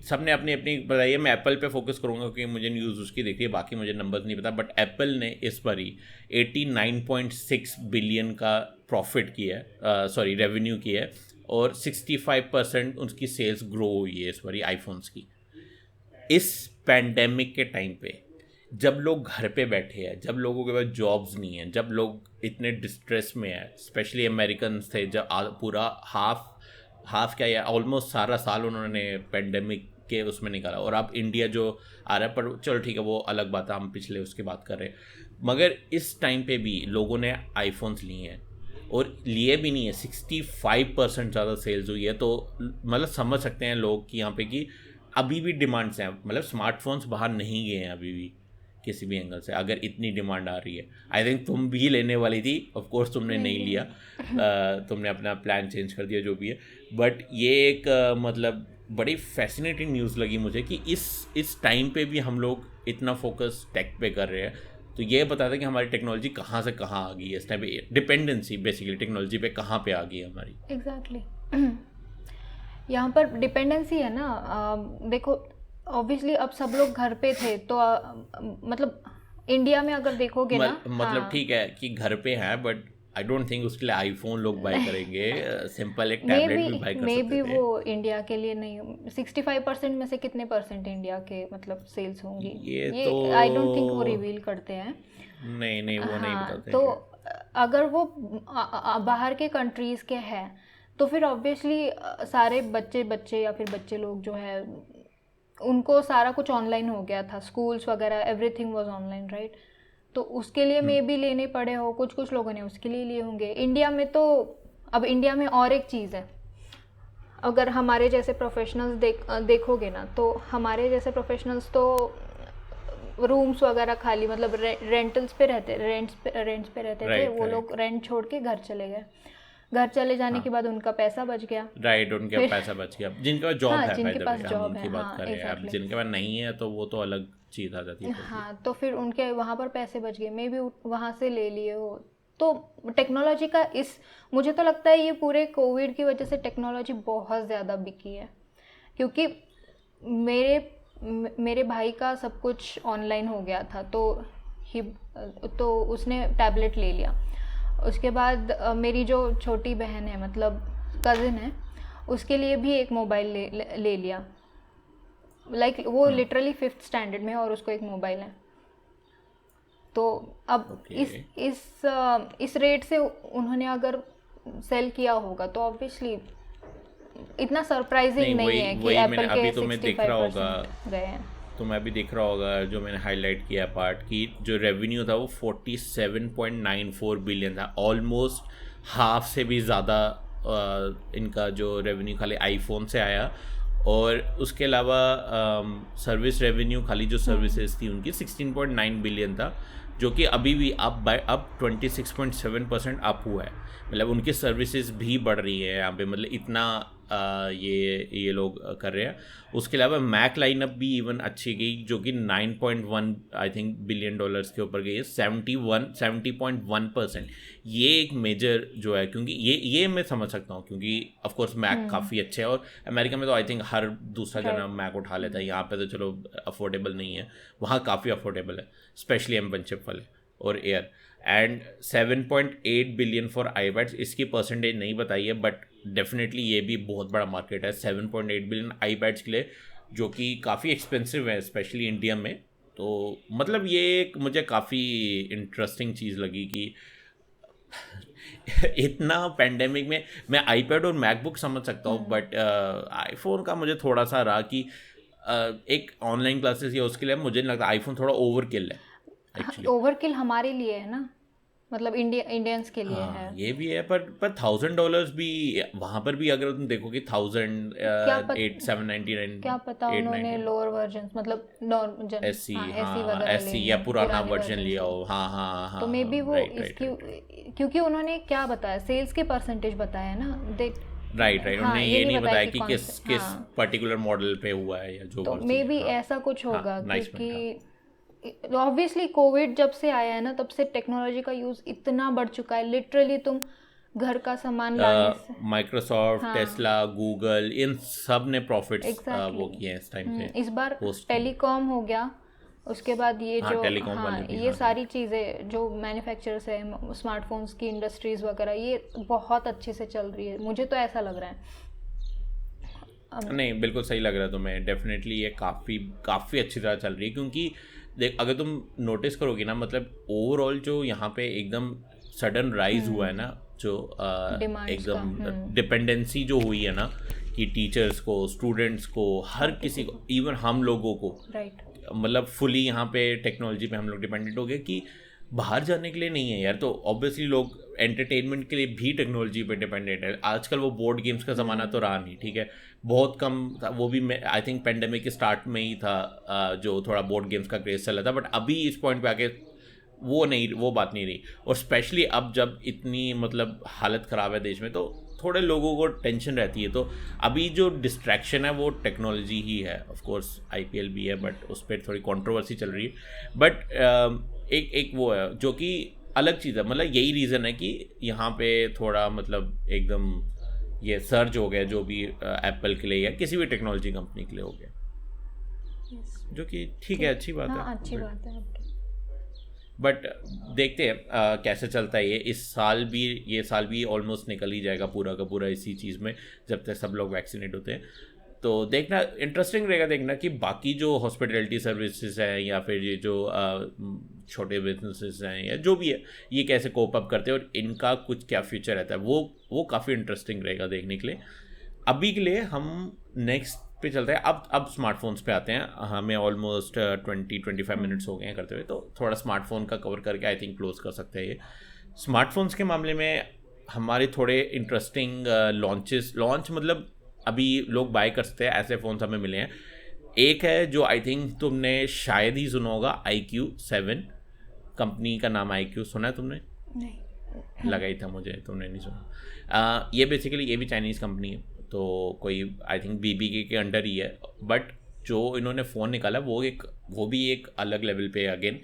सब ने अपनी अपनी बताई है। मैं एप्पल पे फोकस करूँगा क्योंकि मुझे न्यूज़ उसकी देखी है, बाकी मुझे नंबर्स नहीं पता। बट एप्पल ने इस पर ही 89.6 बिलियन का प्रॉफिट किया है, सॉरी रेवेन्यू किया है, और 65% उसकी सेल्स ग्रो हुई है इस बार आईफोन्स की। इस पैंडेमिक के टाइम पे जब लोग घर पे बैठे हैं, जब लोगों के पास जॉब्स नहीं हैं, जब लोग इतने डिस्ट्रेस में हैं, स्पेशली अमेरिकन थे, जब पूरा हाफ क्या या ऑलमोस्ट सारा साल उन्होंने पैंडेमिक के उसमें निकाला, और अब इंडिया जो आ रहा है, पर चलो ठीक है वो अलग बात है, हम पिछले उसकी बात कर रहे हैं। मगर इस टाइम पे भी लोगों ने आईफोन्स लिए हैं, और लिए भी नहीं है, 65% ज़्यादा सेल्स हुई है। तो मतलब समझ सकते हैं लोग कि यहाँ पे कि अभी भी डिमांड्स हैं, मतलब स्मार्टफोन्स बाहर नहीं गए हैं अभी भी किसी भी एंगल से, अगर इतनी डिमांड आ रही है। आई थिंक तुम भी लेने वाली थी, ऑफ कोर्स तुमने नहीं लिया, तुमने अपना प्लान चेंज कर दिया जो भी है। बट ये एक मतलब बड़ी फैसिनेटिंग न्यूज़ लगी मुझे कि इस टाइम पे भी हम लोग इतना फोकस टेक पे कर रहे हैं। तो ये बताता है कि हमारी टेक्नोलॉजी कहाँ से कहाँ आ गई है। इस टाइम पे डिपेंडेंसी बेसिकली टेक्नोलॉजी पे कहाँ पे आ गई है हमारी। एग्जैक्टली यहाँ पर डिपेंडेंसी है ना। देखो ऑब्वियसली अब सब लोग घर पे थे, तो मतलब इंडिया में अगर देखोगे ना, मतलब ठीक है कि घर पे हैं, बट आई डोंट थिंक उसके लिए आईफोन लोग बाय करेंगे। सिंपल एक टैबलेट भी बाय कर सकते थे। वो इंडिया के लिए नहीं। 65% में से कितने परसेंट इंडिया के मतलब सेल्स होंगी, ये तो आई डोंट थिंक वो रिवील करते हैं। नहीं वो नहीं बताते। तो अगर वो बाहर के कंट्रीज़ के हैं तो फिर ऑब्वियसली सारे बच्चे या फिर बच्चे लोग जो है उनको सारा कुछ ऑनलाइन हो गया था, स्कूल्स वगैरह एवरीथिंग वाज ऑनलाइन, राइट। तो उसके लिए मे भी लेने पड़े हो, कुछ लोगों ने उसके लिए लिए होंगे। इंडिया में तो अब इंडिया में और एक चीज़ है, अगर हमारे जैसे प्रोफेशनल्स देखोगे ना, तो हमारे जैसे प्रोफेशनल्स तो रूम्स वगैरह खाली मतलब रेंट्स पे रहते थे। वो लोग रेंट छोड़ के घर चले गए। घर चले जाने के बाद उनका पैसा बच गया, राइट, उनका पैसा बच गया। जिनके पास जॉब है, जिनके पास जॉब है, बात कर रहे हैं। अब जिनके पास नहीं है तो वो तो अलग चीज़ आ जाती है। हाँ, तो फिर उनके वहाँ पर पैसे बच गए, मे भी वहाँ से ले लिए हो। तो टेक्नोलॉजी का मुझे तो लगता है ये पूरे कोविड की वजह से टेक्नोलॉजी बहुत ज़्यादा बिकी है, क्योंकि मेरे भाई का सब कुछ ऑनलाइन हो गया था, तो उसने टैबलेट ले लिया। उसके बाद मेरी जो छोटी बहन है, मतलब कज़िन है, उसके लिए भी एक मोबाइल ले लिया। लाइक वो लिटरली 5th स्टैंडर्ड में है और उसको एक मोबाइल है। तो अब इस रेट से उन्होंने अगर सेल किया होगा तो ऑब्वियसली इतना सरप्राइजिंग नहीं है कि एप्पल के 65% गए हैं। तो मैं भी देख रहा होगा जो मैंने हाईलाइट किया पार्ट की, जो रेवेन्यू था वो 47.94 बिलियन था। ऑलमोस्ट हाफ से भी ज़्यादा इनका जो रेवेन्यू खाली आईफोन से आया। और उसके अलावा सर्विस रेवेन्यू, खाली जो सर्विसेज थी उनकी 16.9 बिलियन था, जो कि अभी भी अब 26.7% अप हुआ है। मतलब उनकी सर्विसेज भी बढ़ रही है यहाँ पे, मतलब इतना ये लोग कर रहे हैं। उसके अलावा मैक लाइनअप भी इवन अच्छी गई, जो कि 9.1 आई थिंक बिलियन डॉलर्स के ऊपर गई है, 70.1%। ये एक मेजर जो है, क्योंकि ये मैं समझ सकता हूँ, क्योंकि ऑफ कोर्स मैक काफ़ी अच्छे है, और अमेरिका में तो आई थिंक हर दूसरा जना मैक उठा लेता है। यहाँ पे तो चलो अफोर्डेबल नहीं है, वहाँ काफ़ी अफोर्डेबल है, स्पेशली M1 चिप वाले और air. And 7.8 billion for iPads। इसकी परसेंटेज नहीं बताई है, बट डेफिनेटली ये भी बहुत बड़ा मार्केट है 7.8 बिलियन आईपैड्स के लिए, जो कि काफ़ी एक्सपेंसिव है स्पेशली इंडिया में। तो मतलब ये एक मुझे काफ़ी इंटरेस्टिंग चीज़ लगी कि इतना पेंडेमिक में मैं आईपैड और मैकबुक समझ सकता हूँ, बट आईफोन का मुझे थोड़ा सा रहा कि एक ऑनलाइन क्लासेस या उसके लिए मुझे नहीं लगता आईफोन थोड़ा ओवरकिल है एक्चुअली। ओवरकिल हमारे लिए है ना, मतलब इंडियंस के लिए है। हाँ ये भी है, पर $1,000 भी वहाँ पर भी अगर तुम देखोगे 799 क्या पता उन्होंने लोअर वर्जन मतलब एससी एससी या पुराना वर्जन लिया हो। हाँ हाँ हाँ, तो मे बी वो राइट क्योंकि उन्होंने क्या बताया, सेल्स के परसेंटेज बताया ना, राइट उन्होंने ये नहीं बताया कि किस हाँ, पर्टिकुलर मॉडल पे हुआ है या जो। तो मे बी ऐसा कुछ होगा, क्योंकि ऑब्वियसली कोविड जब से आया है ना तब से टेक्नोलॉजी का यूज़ इतना बढ़ चुका है, लिटरली तुम घर का सामान लाने से माइक्रोसॉफ्ट, टेस्ला, गूगल, इन सब ने प्रॉफिट्स वो किए हैं इस टाइम पे। इस बार टेलीकॉम हो गया, उसके बाद ये जो ये सारी चीज़ें जो मैन्युफैक्चरर्स है स्मार्टफोन्स की इंडस्ट्रीज़ वगैरह, ये बहुत अच्छे से चल रही है, मुझे तो ऐसा लग रहा है। नहीं बिल्कुल सही लग रहा है तुम्हें, डेफिनेटली ये काफ़ी अच्छी तरह चल रही है। क्योंकि देख अगर तुम नोटिस करोगे ना, मतलब ओवरऑल जो यहाँ पे एकदम सडन राइज हुआ है ना, जो एकदम डिपेंडेंसी जो हुई है ना, कि टीचर्स को, स्टूडेंट्स को, हर किसी को, इवन हम लोगों को, मतलब फुली यहाँ पे टेक्नोलॉजी पे हम लोग डिपेंडेंट हो गए कि बाहर जाने के लिए नहीं है यार। तो ऑब्वियसली लोग एंटरटेनमेंट के लिए भी टेक्नोलॉजी पे डिपेंडेंट है। आजकल वो बोर्ड गेम्स का ज़माना तो रहा नहीं, ठीक है, बहुत कम था, वो भी आई थिंक पेंडेमिक के स्टार्ट में ही था जो थोड़ा बोर्ड गेम्स का क्रेज चला था। बट अभी इस पॉइंट पे आके वो बात नहीं रही। और स्पेशली अब जब इतनी मतलब हालत ख़राब है देश में, तो थोड़े लोगों को टेंशन रहती है। तो अभी जो डिस्ट्रैक्शन है वो टेक्नोलॉजी ही है। ऑफ कोर्स आईपीएल भी है, बट उस पर थोड़ी कंट्रोवर्सी चल रही है। बट एक वो है जो कि अलग चीज़ है, मतलब यही रीज़न है कि यहाँ पे थोड़ा मतलब एकदम ये सर्ज हो गया, जो भी एप्पल के लिए या किसी भी टेक्नोलॉजी कंपनी के लिए हो गया, जो कि ठीक है, अच्छी बात है, अच्छी बात है। बट देखते हैं कैसे चलता है ये। ये साल भी ऑलमोस्ट निकल ही जाएगा पूरा का पूरा इसी चीज़ में, जब तक सब लोग वैक्सीनेट होते हैं। तो देखना इंटरेस्टिंग रहेगा देखना कि बाकी जो हॉस्पिटैलिटी सर्विसेज हैं या फिर ये जो छोटे बिजनेसेस हैं या जो भी है, ये कैसे कोप अप करते हैं और इनका कुछ क्या फ्यूचर रहता है, वो काफ़ी इंटरेस्टिंग रहेगा देखने के लिए। अभी के लिए हम नेक्स्ट पे चलते हैं। अब स्मार्टफोन्स पे आते हैं। हमें ऑलमोस्ट 20-25 मिनट्स हो गए हैं करते हुए, तो थोड़ा स्मार्टफोन का कवर करके आई थिंक क्लोज कर सकते हैं ये। स्मार्टफोन्स के मामले में हमारे थोड़े इंटरेस्टिंग लॉन्च मतलब अभी लोग बाय कर सकते हैं, ऐसे फ़ोन्स हमें मिले हैं। एक है जो आई थिंक तुमने शायद ही सुना होगा, iQ7 कंपनी का नाम। iQ सुना है तुमने? नहीं, लगा ही था मुझे तुमने नहीं सुना। ये बेसिकली ये भी चाइनीज़ कंपनी है, तो कोई आई थिंक BBK के अंडर ही है। बट जो इन्होंने फ़ोन निकाला वो भी एक अलग लेवल पे है। अगेन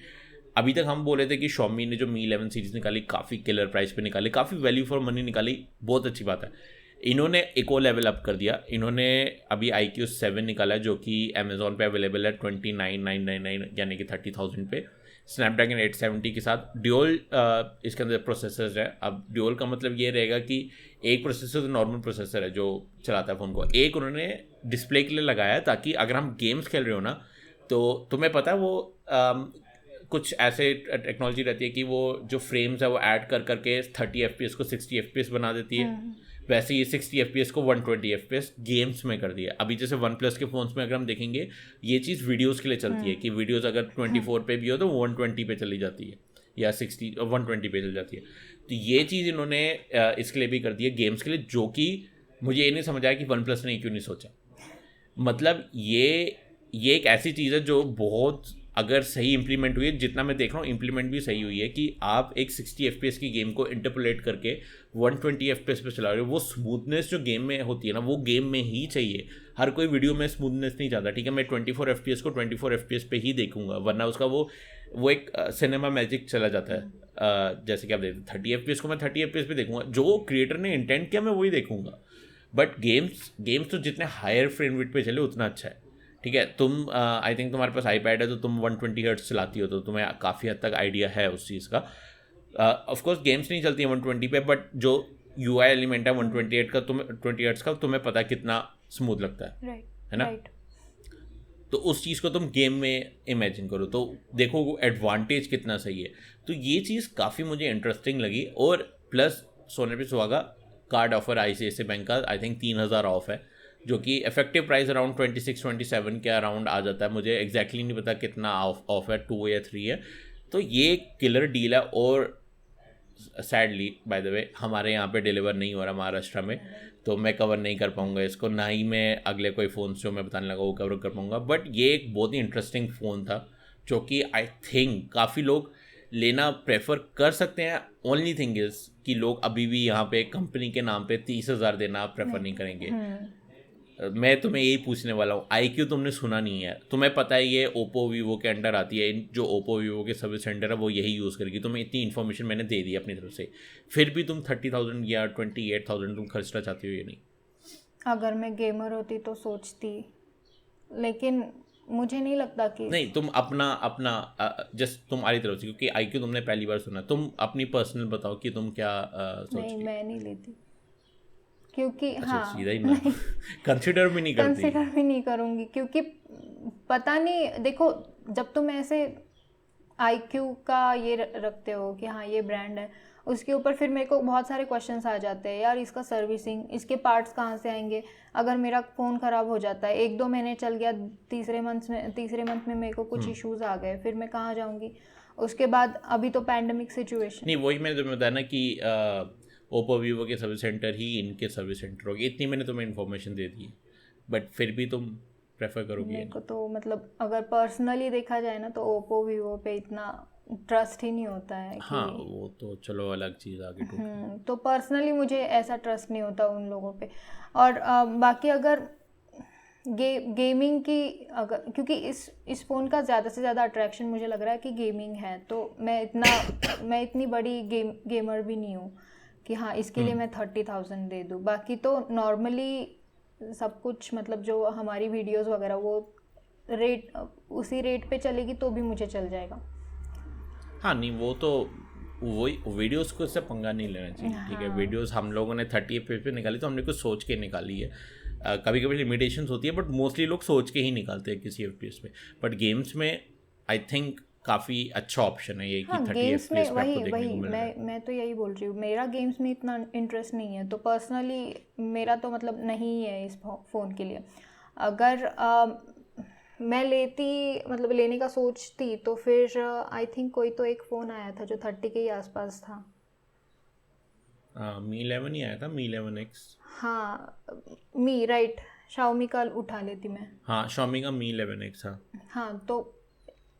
अभी तक हम बोल रहे थे कि Xiaomi ने जो Mi 11 सीरीज़ निकाली काफ़ी किलर प्राइस पे निकाली, काफ़ी वैल्यू फॉर मनी निकाली, बहुत अच्छी बात है। इन्होंने एक और लेवल अप कर दिया। इन्होंने अभी iQ7 निकाला जो कि अमेज़ॉन पे अवेलेबल है 29,999 यानी कि 30,000 पे, स्नैपड्रैगन 870 के साथ। ड्यूल इसके अंदर प्रोसेसर्स है। अब ड्यूल का मतलब ये रहेगा कि एक प्रोसेसर तो नॉर्मल प्रोसेसर है जो चलाता है फ़ोन को, एक उन्होंने डिस्प्ले के लिए लगाया है, ताकि अगर हम गेम्स खेल रहे हो ना, तो तुम्हें पता है वो कुछ ऐसे टेक्नोलॉजी रहती है कि वो जो फ्रेम्स है वो ऐड कर करके 30 FPS को 60 FPS बना देती है। वैसे ये 60 FPS को 120 FPS गेम्स में कर दिया। अभी जैसे OnePlus के फ़ोन्स में अगर हम देखेंगे, ये चीज़ वीडियोस के लिए चलती है कि वीडियोस अगर 24 पे भी हो तो 120 पे चली जाती है, या 120 पे चल जाती है। तो ये चीज़ इन्होंने इसके लिए भी कर दी है, गेम्स के लिए, जो कि मुझे ये नहीं समझ आया कि OnePlus ने क्यों नहीं सोचा। मतलब ये एक ऐसी चीज़ है जो बहुत अगर सही इंप्लीमेंट हुई है, जितना मैं देख रहा हूँ इंप्लीमेंट भी सही हुई है, कि आप एक 60 FPS की गेम को इंटरपोलेट करके 120 FPS पे चला रहे हो। वो स्मूथनेस जो गेम में होती है ना, वो गेम में ही चाहिए। हर कोई वीडियो में स्मूथनेस नहीं चाहता, ठीक है, मैं 24 FPS को 24 FPS पे ही देखूंगा, वरना उसका वो एक सिनेमा मैजिक चला जाता है। जैसे कि आप देखते 30 FPS को मैं 30 FPS पे देखूंगा, जो क्रिएटर ने इंटेंट किया मैं वही देखूंगा। बट गेम्स तो जितने हायर फ्रेम रेट पे चले उतना अच्छा है, ठीक है। तुम आई थिंक तुम्हारे पास iPad है तो तुम 120 हर्ट्ज चलाती हो, तो तुम्हें काफ़ी हद तक आइडिया है उस चीज़ का। ऑफ कोर्स गेम्स नहीं चलती हैं 120 पे, बट जो UI एलिमेंट है 128 का, तुम्हें 20 हर्ट्ज का, तुम्हें पता है कितना स्मूथ लगता है, है ना? तो उस चीज़ को तुम गेम में इमेजिन करो तो देखो वो एडवांटेज कितना सही है। तो ये चीज़ काफ़ी मुझे इंटरेस्टिंग लगी। और प्लस सोने पे सुहागा कार्ड ऑफर ICICI बैंक का आई थिंक 3000 ऑफ है, जो कि इफेक्टिव प्राइस अराउंड 26-27 के अराउंड आ जाता है। मुझे एग्जैक्टली नहीं पता कितना ऑफ है, 2 या 3 है। तो ये किलर डील है। और सैडली बाय द वे हमारे यहाँ पे डिलीवर नहीं हो रहा महाराष्ट्र में, तो मैं कवर नहीं कर पाऊँगा इसको, ना ही मैं अगले कोई फ़ोन जो मैं बताने लगा वो कवर कर पाऊँगा। बट ये एक बहुत ही इंटरेस्टिंग फ़ोन था जो कि आई थिंक काफ़ी लोग लेना प्रेफर कर सकते हैं। ओनली थिंग इज़ कि लोग अभी भी यहाँ पे कंपनी के नाम पे 30,000 देना प्रेफर नहीं करेंगे। मैं तुम्हें यही पूछने वाला हूँ, IQ तुमने सुना नहीं है, तुम्हें पता है ये ओप्पो वीवो के अंडर आती है, जो ओप्पो वीवो के सर्विस सेंटर है वो यही यूज़ करेगी। तुम्हें इतनी इन्फॉर्मेशन मैंने दे दी अपनी तरफ से, फिर भी तुम 30,000 या 28,000 तुम खर्चना चाहती हो या नहीं? अगर मैं गेमर होती तो सोचती, लेकिन मुझे नहीं लगता कि नहीं, तुम अपना जस्ट तुम्हारी तरफ से, क्योंकि IQ तुमने पहली बार सुना, तुम अपनी पर्सनल बताओ कि तुम क्या सोचती? नहीं, मैं नहीं लेती, क्योंकि अच्छा, सीधा ही ना कंसिडर भी नहीं करती? कंसिडर भी नहीं करूँगी, क्योंकि पता नहीं, देखो जब तुम ऐसे IQ का ये रखते हो कि हाँ ये ब्रांड है, उसके ऊपर फिर मेरे को बहुत सारे क्वेश्चंस आ जाते हैं यार, इसका सर्विसिंग, इसके पार्ट्स कहाँ से आएंगे, अगर मेरा फ़ोन ख़राब हो जाता है 1-2 महीने चल गया, तीसरे मंथ में मेरे को कुछ इश्यूज़ आ गए, फिर मैं कहाँ जाऊँगी? उसके बाद अभी तो पैंडमिक सिचुएशन। नहीं, वही मैंने तुम्हें बताया ना कि ओप्पो वीवो के सर्विस सेंटर ही इनके सर्विस सेंटर होगी, इतनी मैंने तुम्हें इन्फॉर्मेशन दे दी, बट फिर भी तुम प्रेफर करोगे? मेरे को तो मतलब अगर पर्सनली देखा जाए ना तो ओप्पो वीवो पे इतना ट्रस्ट ही नहीं होता है कि हाँ, वो तो चलो अलग चीज़ आगे तो पर्सनली मुझे ऐसा ट्रस्ट नहीं होता उन लोगों पे। और बाकी अगर गेमिंग की, अगर क्योंकि इस फ़ोन का ज़्यादा से ज़्यादा अट्रैक्शन मुझे लग रहा है कि गेमिंग है, तो मैं इतनी बड़ी गेमर भी नहीं हूँ कि हाँ इसके लिए मैं 30,000 दे दूँ। बाकी तो नॉर्मली सब कुछ मतलब जो हमारी वीडियोस वगैरह वो रेट उसी रेट पे चलेगी तो भी मुझे चल जाएगा। हाँ, नहीं वो तो वही वीडियोस को इससे पंगा नहीं लेना चाहिए। ठीक है, वीडियोस हम लोगों ने 30 FPS पे निकाली तो हमने कुछ सोच के निकाली है। कभी कभी लिमिटेशंस होती है, बट मोस्टली लोग सोच के ही निकालते हैं किसी FPS पे। बट गेम्स में आई थिंक काफ़ी अच्छा ऑप्शन है ये कि 30 FPS पे आपको देखने को मिल रहा है। मैं तो यही बोल रही हूँ, मेरा गेम्स में इतना इंटरेस्ट नहीं है, तो पर्सनली मेरा तो मतलब नहीं है इस फ़ोन के लिए। अगर मैं मतलब लेने का सोचती तो फिर आई थिंक कोई तो एक फ़ोन आया था जो 30 के ही आसपास था। Mi 11 ही आया था, Mi 11X। हाँ, मी राइट, Xiaomi का उठा लेती मैं। हाँ, Xiaomi का Mi 11X। हाँ, तो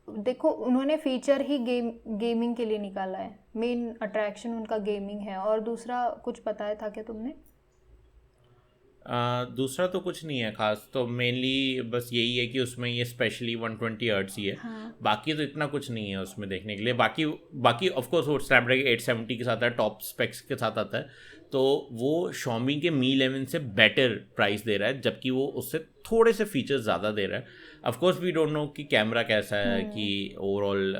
देखो उन्होंने फीचर ही गेमिंग के लिए निकाला है, मेन अट्रैक्शन उनका गेमिंग है। और दूसरा कुछ बताया था क्या तुमने? दूसरा तो कुछ नहीं है खास, तो मेनली बस यही है कि उसमें ये स्पेशली 120 हर्ट्ज ही है। हाँ। बाकी तो इतना कुछ नहीं है उसमें देखने के लिए। बाकी ऑफ कोर्स वो स्नैपड्रैगन 870 के साथ है, टॉप स्पेक्स के साथ आता है, तो वो Xiaomi के Mi 11 से बेटर प्राइस दे रहा है, जबकि वो उससे थोड़े से फीचर्स ज़्यादा दे रहा है। Of course we don't know कि कैमरा कैसा है, कि ओवरऑल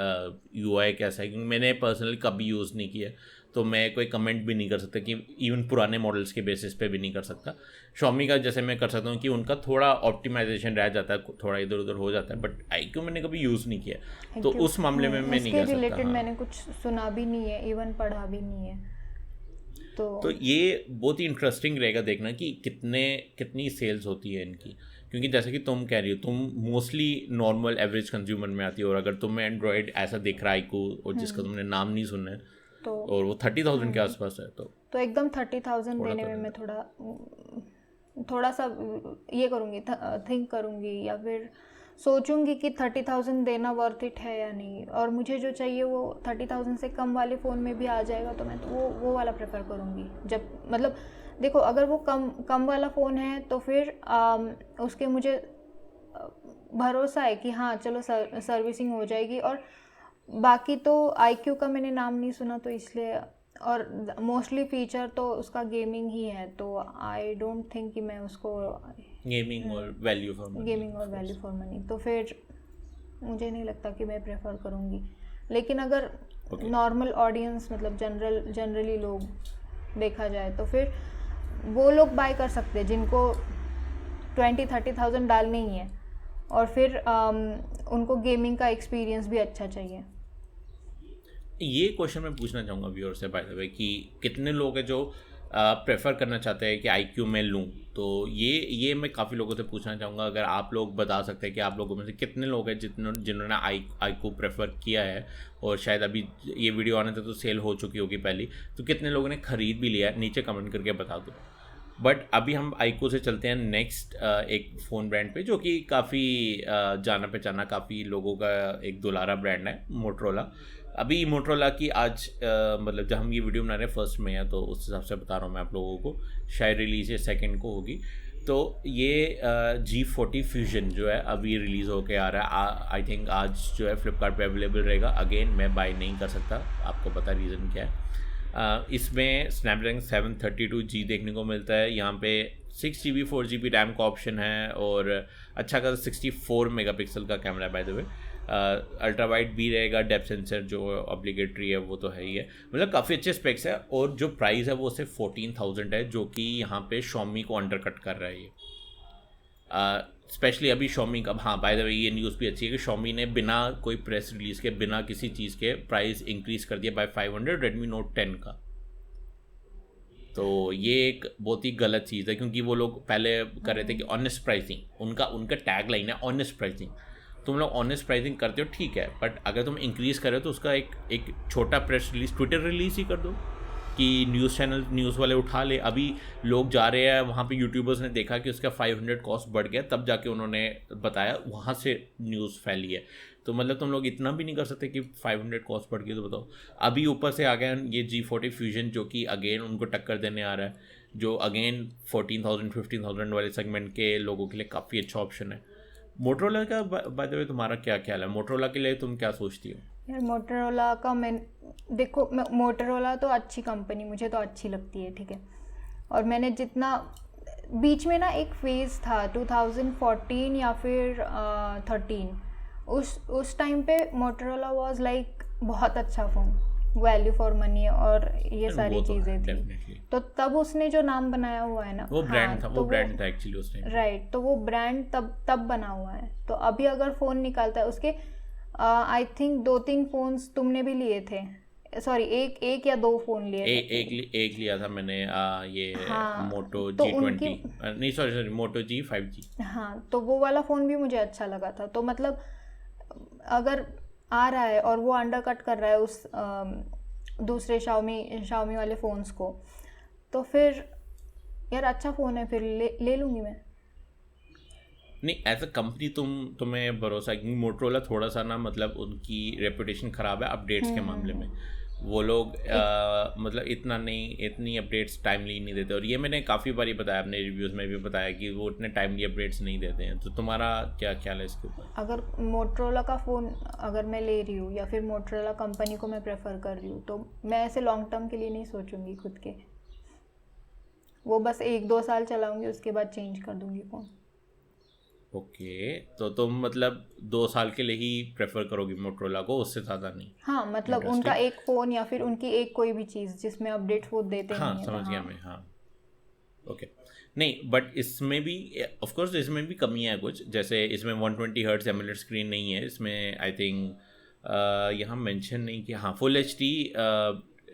UI कैसा है, क्योंकि मैंने पर्सनली कभी यूज़ नहीं किया, तो मैं कोई कमेंट भी नहीं कर सकता कि इवन पुराने मॉडल्स के बेसिस पे भी नहीं कर सकता। Xiaomi का जैसे मैं कर सकता हूँ कि उनका थोड़ा ऑप्टिमाइजेशन रह जाता है, थोड़ा इधर उधर हो जाता है, बट IQ मैंने कभी यूज़ नहीं किया, तो उस मामले में मैं नहीं कह सकता। रिलेटेड मैंने कुछ सुना भी नहीं है, इवन पढ़ा भी नहीं है। तो ये बहुत ही इंटरेस्टिंग रहेगा देखना कि कितनी सेल्स होती है इनकी, क्योंकि जैसे कि तुम कह रही हो तुम मोस्टली नॉर्मल एवरेज कंज्यूमर में आती हो, और अगर तुम्हें एंड्रॉयड ऐसा दिख रहा है IQ और जिसका तुमने नाम नहीं सुना है, तो और वो 30,000 के आसपास है, तो एकदम 30,000 देने में मैं थोड़ा सा ये करूँगी, थिंक करूँगी, या फिर सोचूंगी कि 30,000 देना वर्थ इट है या नहीं। और मुझे जो चाहिए वो 30,000 से कम वाले फ़ोन में भी आ जाएगा, तो मैं तो वो वाला प्रेफर करूँगी। जब मतलब देखो अगर वो कम वाला फ़ोन है तो फिर उसके मुझे भरोसा है कि हाँ चलो सर्विसिंग हो जाएगी। और बाकी तो IQ का मैंने नाम नहीं सुना, तो इसलिए, और मोस्टली फीचर तो उसका गेमिंग ही है, तो आई डोंट थिंक कि मैं उसको गेमिंग और वैल्यू फॉर मनी तो फिर मुझे नहीं लगता कि मैं प्रेफर करूँगी। लेकिन अगर नॉर्मल ऑडियंस मतलब जनरली लोग देखा जाए तो फिर वो लोग बाय कर सकते हैं जिनको 20-30,000 डालनी ही है, और फिर उनको गेमिंग का एक्सपीरियंस भी अच्छा चाहिए। ये क्वेश्चन मैं पूछना चाहूँगा व्यूअर से बाय द वे कि कितने लोग हैं जो प्रेफर करना चाहते हैं कि IQ में लूँ, तो ये मैं काफ़ी लोगों से पूछना चाहूँगा। अगर आप लोग बता सकते हैं कि आप लोगों में से कितने लोग हैं जिन्होंने IQ प्रेफर किया है, और शायद अभी ये वीडियो आने तक तो सेल हो चुकी होगी पहली, तो कितने लोगों ने ख़रीद भी लिया है, नीचे कमेंट करके बता दो। बट अभी हम IQ से चलते हैं नेक्स्ट एक फ़ोन ब्रांड पे जो कि काफ़ी जाना पहचाना, काफ़ी लोगों का एक दुलारा ब्रांड है, मोटरोला। अभी मोटरोला की आज मतलब जब हम ये वीडियो बना रहे हैं 1 मई है, तो उस हिसाब से बता रहा हूँ मैं आप लोगों को, शायद रिलीज़ ये 2 को होगी। तो ये G40 फ्यूजन जो है अभी रिलीज़ होके आ रहा है। आई थिंक आज जो है फ्लिपकार्ट पे अवेलेबल रहेगा। अगेन मैं बाय नहीं कर सकता, आपको पता रीज़न क्या है। इसमें स्नैपड्रैगन 732G देखने को मिलता है। यहाँ पे 6GB 4GB रैम का ऑप्शन है, और अच्छा खासा 64 मेगापिक्सल का कैमरा है by the way. Ultra wide भी रहेगा, डेप्थ सेंसर जो ऑब्लिगेटरी है वो तो है ही है, मतलब काफ़ी अच्छे स्पेक्स है। और जो प्राइस है वो सिर्फ 14,000 है, जो कि यहाँ पे Xiaomi को अंडरकट कर रहा है ये। स्पेशली अभी Xiaomi का, हाँ बाय द वे ये न्यूज़ भी अच्छी है कि Xiaomi ने बिना कोई प्रेस रिलीज़ के, बिना किसी चीज़ के प्राइस इंक्रीज़ कर दिया बाय 500 Redmi Note 10 का। तो ये एक बहुत ही गलत चीज़ है, क्योंकि वो लोग पहले कर रहे थे कि ऑनेस्ट प्राइसिंग, उनका टैग लाइन है ऑनेस्ट प्राइसिंग। तुम लोग ऑनेस्ट प्राइसिंग करते हो ठीक है, बट अगर तुम इंक्रीज़ कर रहे हो तो उसका एक छोटा प्रेस रिलीज़, ट्विटर रिलीज़ ही कर दो कि न्यूज़ चैनल, न्यूज़ वाले उठा ले। अभी लोग जा रहे हैं वहाँ पे, यूट्यूबर्स ने देखा कि उसका 500 कॉस्ट बढ़ गया, तब जाके उन्होंने बताया, वहाँ से न्यूज़ फैली है। तो मतलब तुम लोग इतना भी नहीं कर सकते कि 500 कॉस्ट बढ़ गई तो बताओ। अभी ऊपर से आ गया ये G40 फ्यूजन जो कि अगेन उनको टक्कर देने आ रहा है, जो अगेन 14,000-15,000 वाले सेगमेंट के लोगों के लिए काफ़ी अच्छा ऑप्शन है। मोटरोला का बाय द वे तुम्हारा क्या ख्याल है? मोटरोला के लिए तुम क्या सोचती हो? यार मोटरोला का देखो मोटरोला तो अच्छी कंपनी, मुझे तो अच्छी लगती है, ठीक है। और मैंने जितना बीच में ना एक फेज़ था 2014 या फिर 13, उस टाइम पे मोटरोला वाज लाइक बहुत अच्छा फ़ोन, वैल्यू फॉर मनी और ये सारी चीज़ें थी। तो तब उसने जो नाम बनाया हुआ है ना, वो ब्रांड था, वो ब्रांड था एक्चुअली उस टाइम, राइट। तो वो ब्रांड तब बना हुआ है। तो अभी अगर फ़ोन निकालता है उसके, आई थिंक 2-3 फ़ोन्स तुमने भी लिए थे, सॉरी एक या 2 फ़ोन लिए थे। एक लिया था मैंने, ये मोटो तो G20 नहीं, सॉरी मोटो G5G। हाँ, तो वो वाला फ़ोन भी मुझे अच्छा लगा था। तो मतलब अगर आ रहा है और वो अंडर कट कर रहा है उस दूसरे Xiaomi वाले फ़ोन्स को, तो फिर यार अच्छा फ़ोन है, फिर ले लूँगी मैं। नहीं, एज अ कंपनी तुम्हें भरोसा है? क्योंकि मोटरोला थोड़ा सा ना, मतलब उनकी रेपुटेशन ख़राब है अपडेट्स के मामले में। वो लोग मतलब इतनी अपडेट्स टाइमली नहीं देते, और ये मैंने काफ़ी बार बताया, अपने रिव्यूज़ में भी बताया कि वो इतने टाइमली अपडेट्स नहीं देते हैं। तो तुम्हारा क्या ख्याल है इसके ऊपर? अगर मोटरोला का फ़ोन अगर मैं ले रही हूँ या फिर मोटरोला कंपनी को मैं प्रेफर कर रही हूँ, तो मैं ऐसे लॉन्ग टर्म के लिए नहीं सोचूंगी खुद के, वो बस 1-2 साल चलाऊंगी, उसके बाद चेंज कर दूंगी फ़ोन। ओके, तो तुम मतलब 2 साल के लिए ही प्रेफर करोगी मोटरोला को, उससे ज़्यादा नहीं? हाँ, मतलब उनका एक फ़ोन या फिर उनकी एक कोई भी चीज़ जिसमें अपडेट्स वो देते हैं। हाँ, समझ गया मैं। हाँ, ओके। नहीं, बट इसमें भी ऑफ कोर्स इसमें भी कमियाँ हैं कुछ, जैसे इसमें 120 हर्ट्ज एमोलेड स्क्रीन नहीं है इसमें। आई थिंक यहाँ मेंशन नहीं किया। हाँ, फुल HD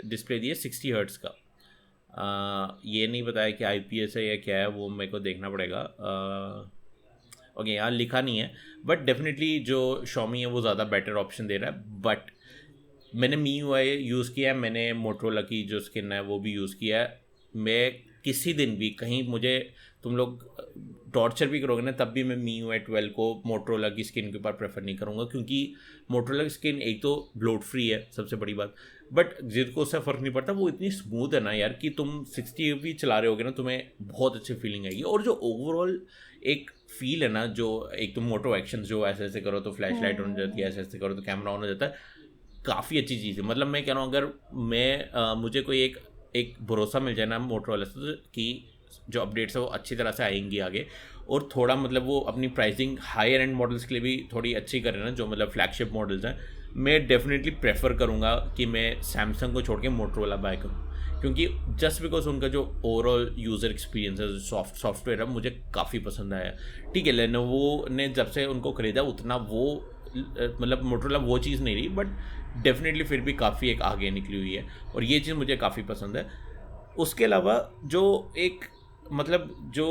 डिस्प्ले दी है 60 हर्ट्ज का। ये नहीं बताया कि IPS है या क्या है, वो मेरे को देखना पड़ेगा। ओके, यहाँ लिखा नहीं है, बट डेफिनेटली जो Xiaomi है वो ज़्यादा बेटर ऑप्शन दे रहा है। बट मैंने MIUI यूज़ किया है, मैंने मोटरोला की जो स्किन है वो भी यूज़ किया है। मैं किसी दिन भी कहीं मुझे तुम लोग टॉर्चर भी करोगे ना, तब भी मैं MIUI 12 को मोटरोला की स्किन के ऊपर प्रेफर नहीं करूँगा, क्योंकि मोटरोला की स्किन एक तो ब्लोट फ्री है सबसे बड़ी बात, बट जिसको उससे फ़र्क नहीं पड़ता, वो इतनी स्मूथ है ना यार कि तुम 60 भी चला रहे होगे ना, तुम्हें बहुत अच्छी फीलिंग आएगी। और जो ओवरऑल एक फील है ना, जो एक तुम मोटो एक्शन जो ऐसे करो तो फ्लैश लाइट ऑन हो जाती है, ऐसे करो तो कैमरा ऑन हो जाता है, काफ़ी अच्छी चीज़ है। मतलब मैं कह रहा हूँ, अगर मैं मुझे कोई एक भरोसा मिल जाए ना मोटरोला से कि जो अपडेट्स है वो अच्छी तरह से आएंगी आगे, और थोड़ा मतलब वो अपनी प्राइसिंग हायर एंड मॉडल्स के लिए भी थोड़ी अच्छी करें ना, जो मतलब फ्लैगशिप मॉडल्स हैं, मैं डेफिनेटली प्रेफर करूँगा कि मैं सैमसंग को छोड़ के मोटरोला बाय करूँ। क्योंकि जस्ट बिकॉज उनका जो ओवरऑल यूज़र एक्सपीरियंस है, सॉफ्टवेयर है, मुझे काफ़ी पसंद आया। ठीक है, लेनोवो ने जब से उनको ख़रीदा उतना वो मतलब मोटरोला वो चीज़ नहीं रही, बट डेफिनेटली फिर भी काफ़ी एक आगे निकली हुई है और ये चीज़ मुझे काफ़ी पसंद है। उसके अलावा जो एक मतलब जो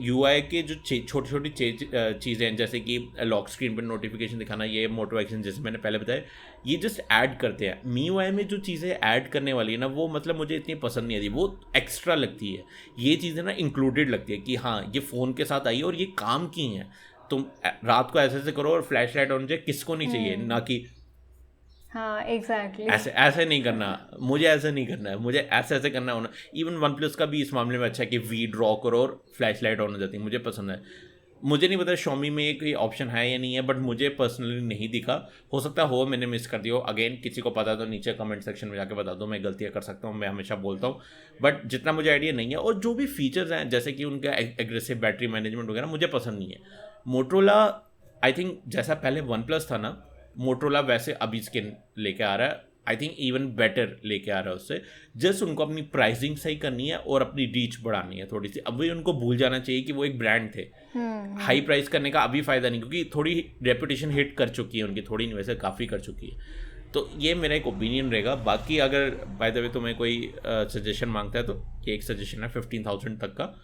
UI के जो छोटी छोटी चीज़ें हैं, जैसे कि लॉक स्क्रीन पर नोटिफिकेशन दिखाना, ये मोटो एक्शन जैसे मैंने पहले बताया, ये जस्ट ऐड करते हैं। MIUI में जो चीज़ें ऐड करने वाली है ना, वो मतलब मुझे इतनी पसंद नहीं आती, वो एक्स्ट्रा लगती है। ये चीज़ें ना इंक्लूडेड लगती है कि हाँ ये फ़ोन के साथ आई है और ये काम की हैं। तुम रात को ऐसे करो और फ्लैश लाइट ऑन जाए, किसको नहीं चाहिए, ना कि हाँ एग्जैक्टली ऐसे ऐसे नहीं करना, मुझे ऐसे नहीं करना है, मुझे ऐसे ऐसे करना होना। इवन वन प्लस का भी इस मामले में अच्छा है कि वी ड्रॉ करो और फ्लैश लाइट ऑन हो जाती है, मुझे पसंद है। मुझे नहीं पता Xiaomi में एक ऑप्शन है या नहीं है, बट मुझे पर्सनली नहीं दिखा। हो सकता हो मैंने मिस कर दिया हो। अगेन किसी को पता तो नीचे कमेंट सेक्शन में जाके बता दो, मैं गलतियाँ कर सकता हूँ, मैं हमेशा बोलता हूँ, बट जितना मुझे आइडिया नहीं है। और जो भी फीचर्स हैं जैसे कि उनका एग्रेसिव बैटरी मैनेजमेंट वगैरह मुझे पसंद नहीं है। मोटरोला आई थिंक जैसा पहले वन प्लस था ना, मोटरोला वैसे अभी स्किन लेके आ रहा है, आई थिंक इवन बेटर लेके आ रहा है उससे। जस्ट उनको अपनी प्राइसिंग सही करनी है और अपनी रीच बढ़ानी है थोड़ी सी। अभी उनको भूल जाना चाहिए कि वो एक ब्रांड थे। हाई प्राइस करने का अभी फ़ायदा नहीं, क्योंकि थोड़ी रेपुटेशन हिट कर चुकी है उनकी, थोड़ी नहीं वैसे काफ़ी कर चुकी है। तो ये मेरा एक ओपिनियन रहेगा। बाकी अगर बाय द वे तुम्हें कोई सजेशन मांगता है तो ये एक सजेशन है 15,000 तक का,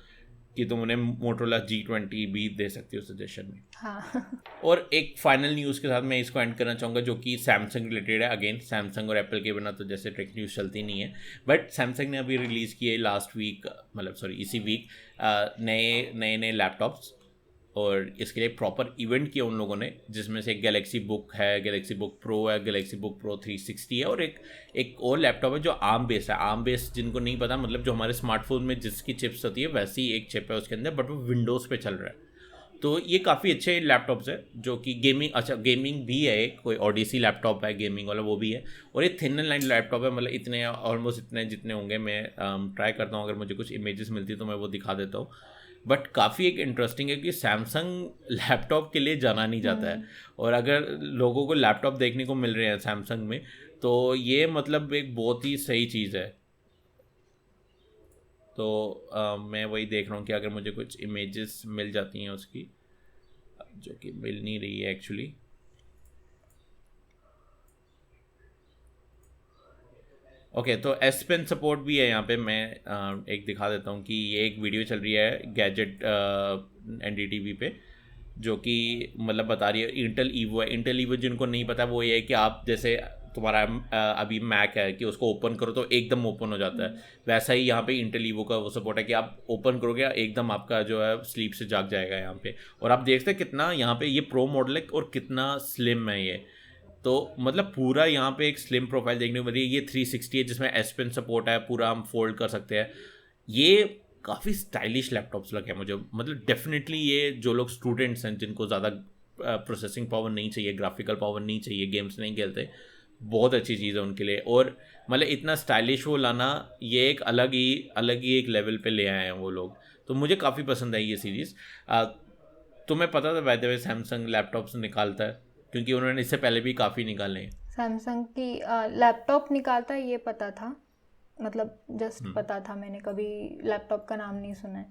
कि तुम उन्हें मोटरोला G20 भी दे सकती हो सजेशन में। हाँ और एक फाइनल न्यूज़ के साथ मैं इसको एंड करना चाहूँगा, जो कि सैमसंग रिलेटेड है। अगेन सैमसंग और एप्पल के बिना तो जैसे टेक न्यूज़ चलती नहीं है, बट सैमसंग ने अभी रिलीज़ किए लास्ट वीक, मतलब सॉरी इसी वीक, नए लैपटॉप्स। और इसके लिए प्रॉपर इवेंट किया उन लोगों ने, जिसमें से गैलेक्सी बुक है, गैलेक्सी बुक प्रो है, गैलेक्सी बुक प्रो 360 है, और एक और लैपटॉप है जो आर्म बेस है। आर्म बेस जिनको नहीं पता, मतलब जो हमारे स्मार्टफोन में जिसकी चिप्स होती है वैसी एक चिप है उसके अंदर, बट वो विंडोज़ पे चल रहा है। तो ये काफ़ी अच्छे लैपटॉप्स है जो कि गेमिंग भी है। एक कोई ओडिसी लैपटॉप है गेमिंग वाला, वो भी है। और ये थिन एंड लाइन लैपटॉप है, मतलब इतने ऑलमोस्ट इतने जितने होंगे। मैं ट्राई करता हूँ, अगर मुझे कुछ इमेजेस मिलती तो मैं वो दिखा देता हूँ। बट काफ़ी एक इंटरेस्टिंग है कि सैमसंग लैपटॉप के लिए जाना नहीं जाता है, और अगर लोगों को लैपटॉप देखने को मिल रहे हैं सैमसंग में, तो ये मतलब एक बहुत ही सही चीज़ है। तो मैं वही देख रहा हूँ कि अगर मुझे कुछ इमेजेस मिल जाती हैं उसकी, जो कि मिल नहीं रही है एक्चुअली। ओके, तो एस पेन सपोर्ट भी है यहाँ पे। मैं एक दिखा देता हूँ कि ये एक वीडियो चल रही है गैजेट NDTV पे, जो कि मतलब बता रही है इंटेल ईवो है। इंटेल ईवो जिनको नहीं पता, वो ये है कि आप जैसे तुम्हारा अभी मैक है कि उसको ओपन करो तो एकदम ओपन हो जाता है, वैसा ही यहाँ पे इंटेल ईवो का वो सपोर्ट है कि आप ओपन करोगे एकदम आपका जो है स्लीप से जाग जाएगा यहाँ पे। और आप देखते हैं कितना यहाँ पे ये प्रो मॉडल है और कितना स्लिम है ये। तो मतलब पूरा यहाँ पे एक स्लिम प्रोफाइल देखने को मिल रही है। ये 360 है जिसमें S पेन सपोर्ट है, पूरा हम फोल्ड कर सकते हैं। ये काफ़ी स्टाइलिश लैपटॉप्स लगे हैं मुझे। मतलब डेफिनेटली ये जो लोग स्टूडेंट्स हैं, जिनको ज़्यादा प्रोसेसिंग पावर नहीं चाहिए, ग्राफिकल पावर नहीं चाहिए, गेम्स नहीं खेलते, बहुत अच्छी चीज़ है उनके लिए। और मतलब इतना स्टाइलिश वो लाना, ये एक अलग ही एक लेवल पे ले आए हैं वो लोग। तो मुझे काफ़ी पसंद आई ये सीरीज़। तुम्हें पता था by the way Samsung laptops निकालता है, क्योंकि उन्होंने इससे पहले भी काफ़ी निकाले हैं। सैमसंग की लैपटॉप निकालता है ये पता था, मतलब जस्ट पता था, मैंने कभी लैपटॉप का नाम नहीं सुना है।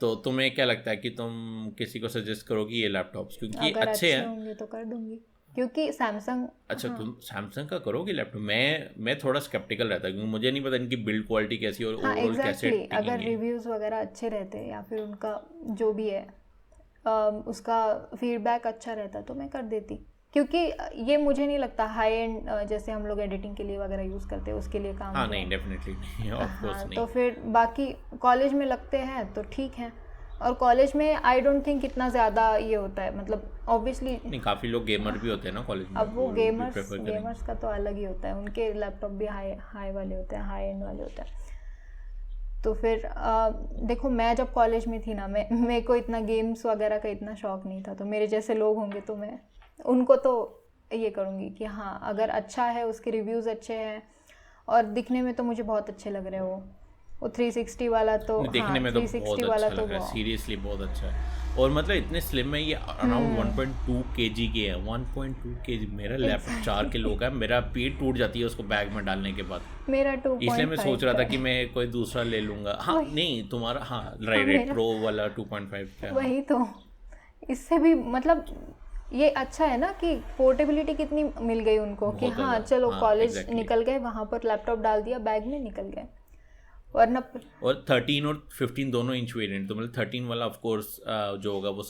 तो तुम्हें क्या लगता है कि तुम किसी को सजेस्ट करोगी ये लैपटॉप्स, क्योंकि अगर अच्छे हैं? होंगे तो कर दूंगी, क्योंकि सैमसंग। अच्छा तुम सैमसंग का करोगे लैपटॉप? मैं थोड़ा स्केप्टिकल रहता हूँ, क्योंकि मुझे नहीं पता इनकी बिल्ड क्वालिटी कैसी है और ओवरऑल कैसे टिकेंगे। अगर रिव्यूज़ वगैरह अच्छे रहते या फिर उनका जो भी है उसका फीडबैक अच्छा रहता तो मैं कर देती, क्योंकि ये मुझे नहीं लगता हाई एंड जैसे हम लोग एडिटिंग के लिए वगैरह यूज़ करते हैं उसके लिए काम। हाँ नहीं, डेफिनेटली नहीं, ऑफ कोर्स नहीं। तो फिर बाकी कॉलेज में लगते हैं तो ठीक है, और कॉलेज में आई डोंट थिंक इतना ज़्यादा ये होता है, मतलब ऑब्वियसली नहीं, काफ़ी लोग गेमर भी होते हैं ना कॉलेज में। अब वो गेमर्स का तो अलग ही होता है, उनके लैपटॉप भी हाई वाले होते हैं, हाई एंड वाले होते हैं। तो फिर देखो मैं जब कॉलेज में थी ना, मेरे को इतना गेम्स वगैरह का इतना शौक नहीं था। तो मेरे जैसे लोग होंगे तो मैं उनको तो ये करूँगी कि हाँ अगर अच्छा है, उसके रिव्यूज़ अच्छे हैं, और दिखने में तो मुझे बहुत अच्छे लग रहे हैं वो 360 वाला तो दिखने में तो बहुत अच्छा लग रहा है, तो सीरियसली बहुत अच्छा है। और मतलब इतने स्लिम है ये, अराउंड 1.2 kg के है। 1.2 kg, मेरा लैपटॉप 4 किलो का है, मेरा पीठ टूट जाती है उसको बैग में डालने के बाद। मेरा 2.5 इसलिए मैं सोच रहा था का कि है। मैं कोई दूसरा ले लूँगा। हाँ नहीं तुम्हारा, हाँ राइट मेरा प्रो वाला 2.5 का है। वही तो, इससे भी मतलब ये अच्छा है ना कि पोर्टेबिलिटी कितनी मिल गई उनको कि बहुत हाँ ज़्यादा, चलो हाँ कॉलेज एग्जैक्टली। निकल गए, वहाँ पर लैपटॉप डाल दिया बैग में, निकल गए। वरना और 13 और 15 दोनों इंच वेरिएंट, तो मतलब 13 वाला ऑफ कोर्स जो होगा वो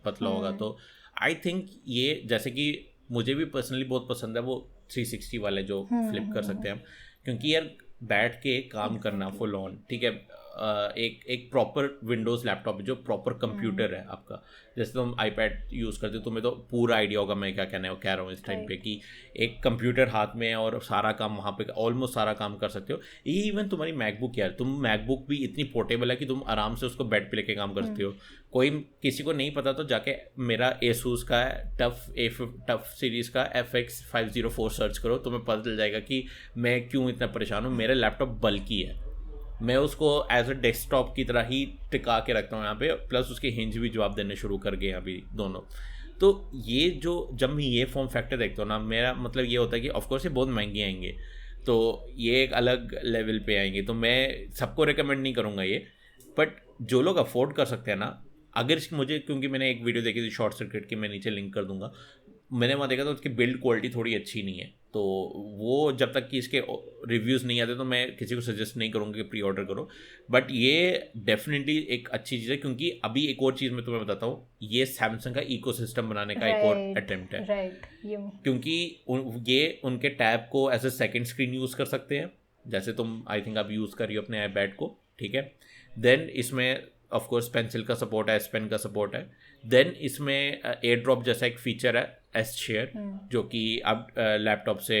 पतला होगा। तो आई थिंक ये, जैसे कि मुझे भी पर्सनली बहुत पसंद है वो 360 वाले जो फ्लिप कर सकते हैं हम, क्योंकि यार बैठ के काम करना फुल ऑन, ठीक है। एक प्रॉपर विंडोज़ लैपटॉप जो प्रॉपर कंप्यूटर है आपका, जैसे तुम आईपैड यूज़ करते हो, तुम्हें तो पूरा आइडिया होगा मैं क्या कह रहा हूँ इस टाइम पे, कि एक कंप्यूटर हाथ में है और सारा काम वहाँ पे ऑलमोस्ट सारा काम कर सकते हो। ये इवन तुम्हारी मैकबुक, यार तुम मैकबुक भी इतनी पोर्टेबल है कि तुम आराम से उसको बेड पे लेके काम कर सकते हो। कोई किसी को नहीं पता तो जाके मेरा एसूस का टफ सीरीज़ का FX504 सर्च करो, तुम्हें पता चल जाएगा कि मैं क्यों इतना परेशान हूँ। मेरा लैपटॉप बल्कि है, मैं उसको एज अ डेस्कटॉप की तरह ही टिका के रखता हूँ यहाँ पे, प्लस उसके हिंज भी जवाब देने शुरू कर गए अभी दोनों। तो ये जो, जब मैं ये फॉर्म फैक्टर देखता हूँ ना, मेरा मतलब ये होता है कि ऑफकोर्स ये बहुत महंगे आएंगे, तो ये एक अलग लेवल पे आएंगे, तो मैं सबको रिकमेंड नहीं करूँगा ये। बट जो लोग अफोर्ड कर सकते हैं ना, अगर मुझे, क्योंकि मैंने एक वीडियो देखी थी शॉर्ट सर्किट की, मैं नीचे लिंक कर दूंगा, मैंने वहाँ देखा तो उसकी बिल्ड क्वालिटी थोड़ी अच्छी नहीं है, तो वो जब तक कि इसके रिव्यूज़ नहीं आते तो मैं किसी को सजेस्ट नहीं करूँगा कि प्री ऑर्डर करो। बट ये डेफिनेटली एक अच्छी चीज़ है, क्योंकि अभी एक और चीज़ मैं तुम्हें बताता हूँ, ये सैमसंग का इकोसिस्टम बनाने का एक और अटेम्प्ट है। राइट, क्योंकि ये उनके टैब को as a second screen use कर सकते हैं, जैसे तुम आई थिंक आप यूज़ कर रही हो अपने आईपैड को, ठीक है। देन इसमें ऑफ कोर्स पेंसिल का सपोर्ट है, एस पेन का सपोर्ट है। देन इसमें एयर ड्रॉप जैसा एक फीचर है, एस शेयर, जो कि आप लैपटॉप से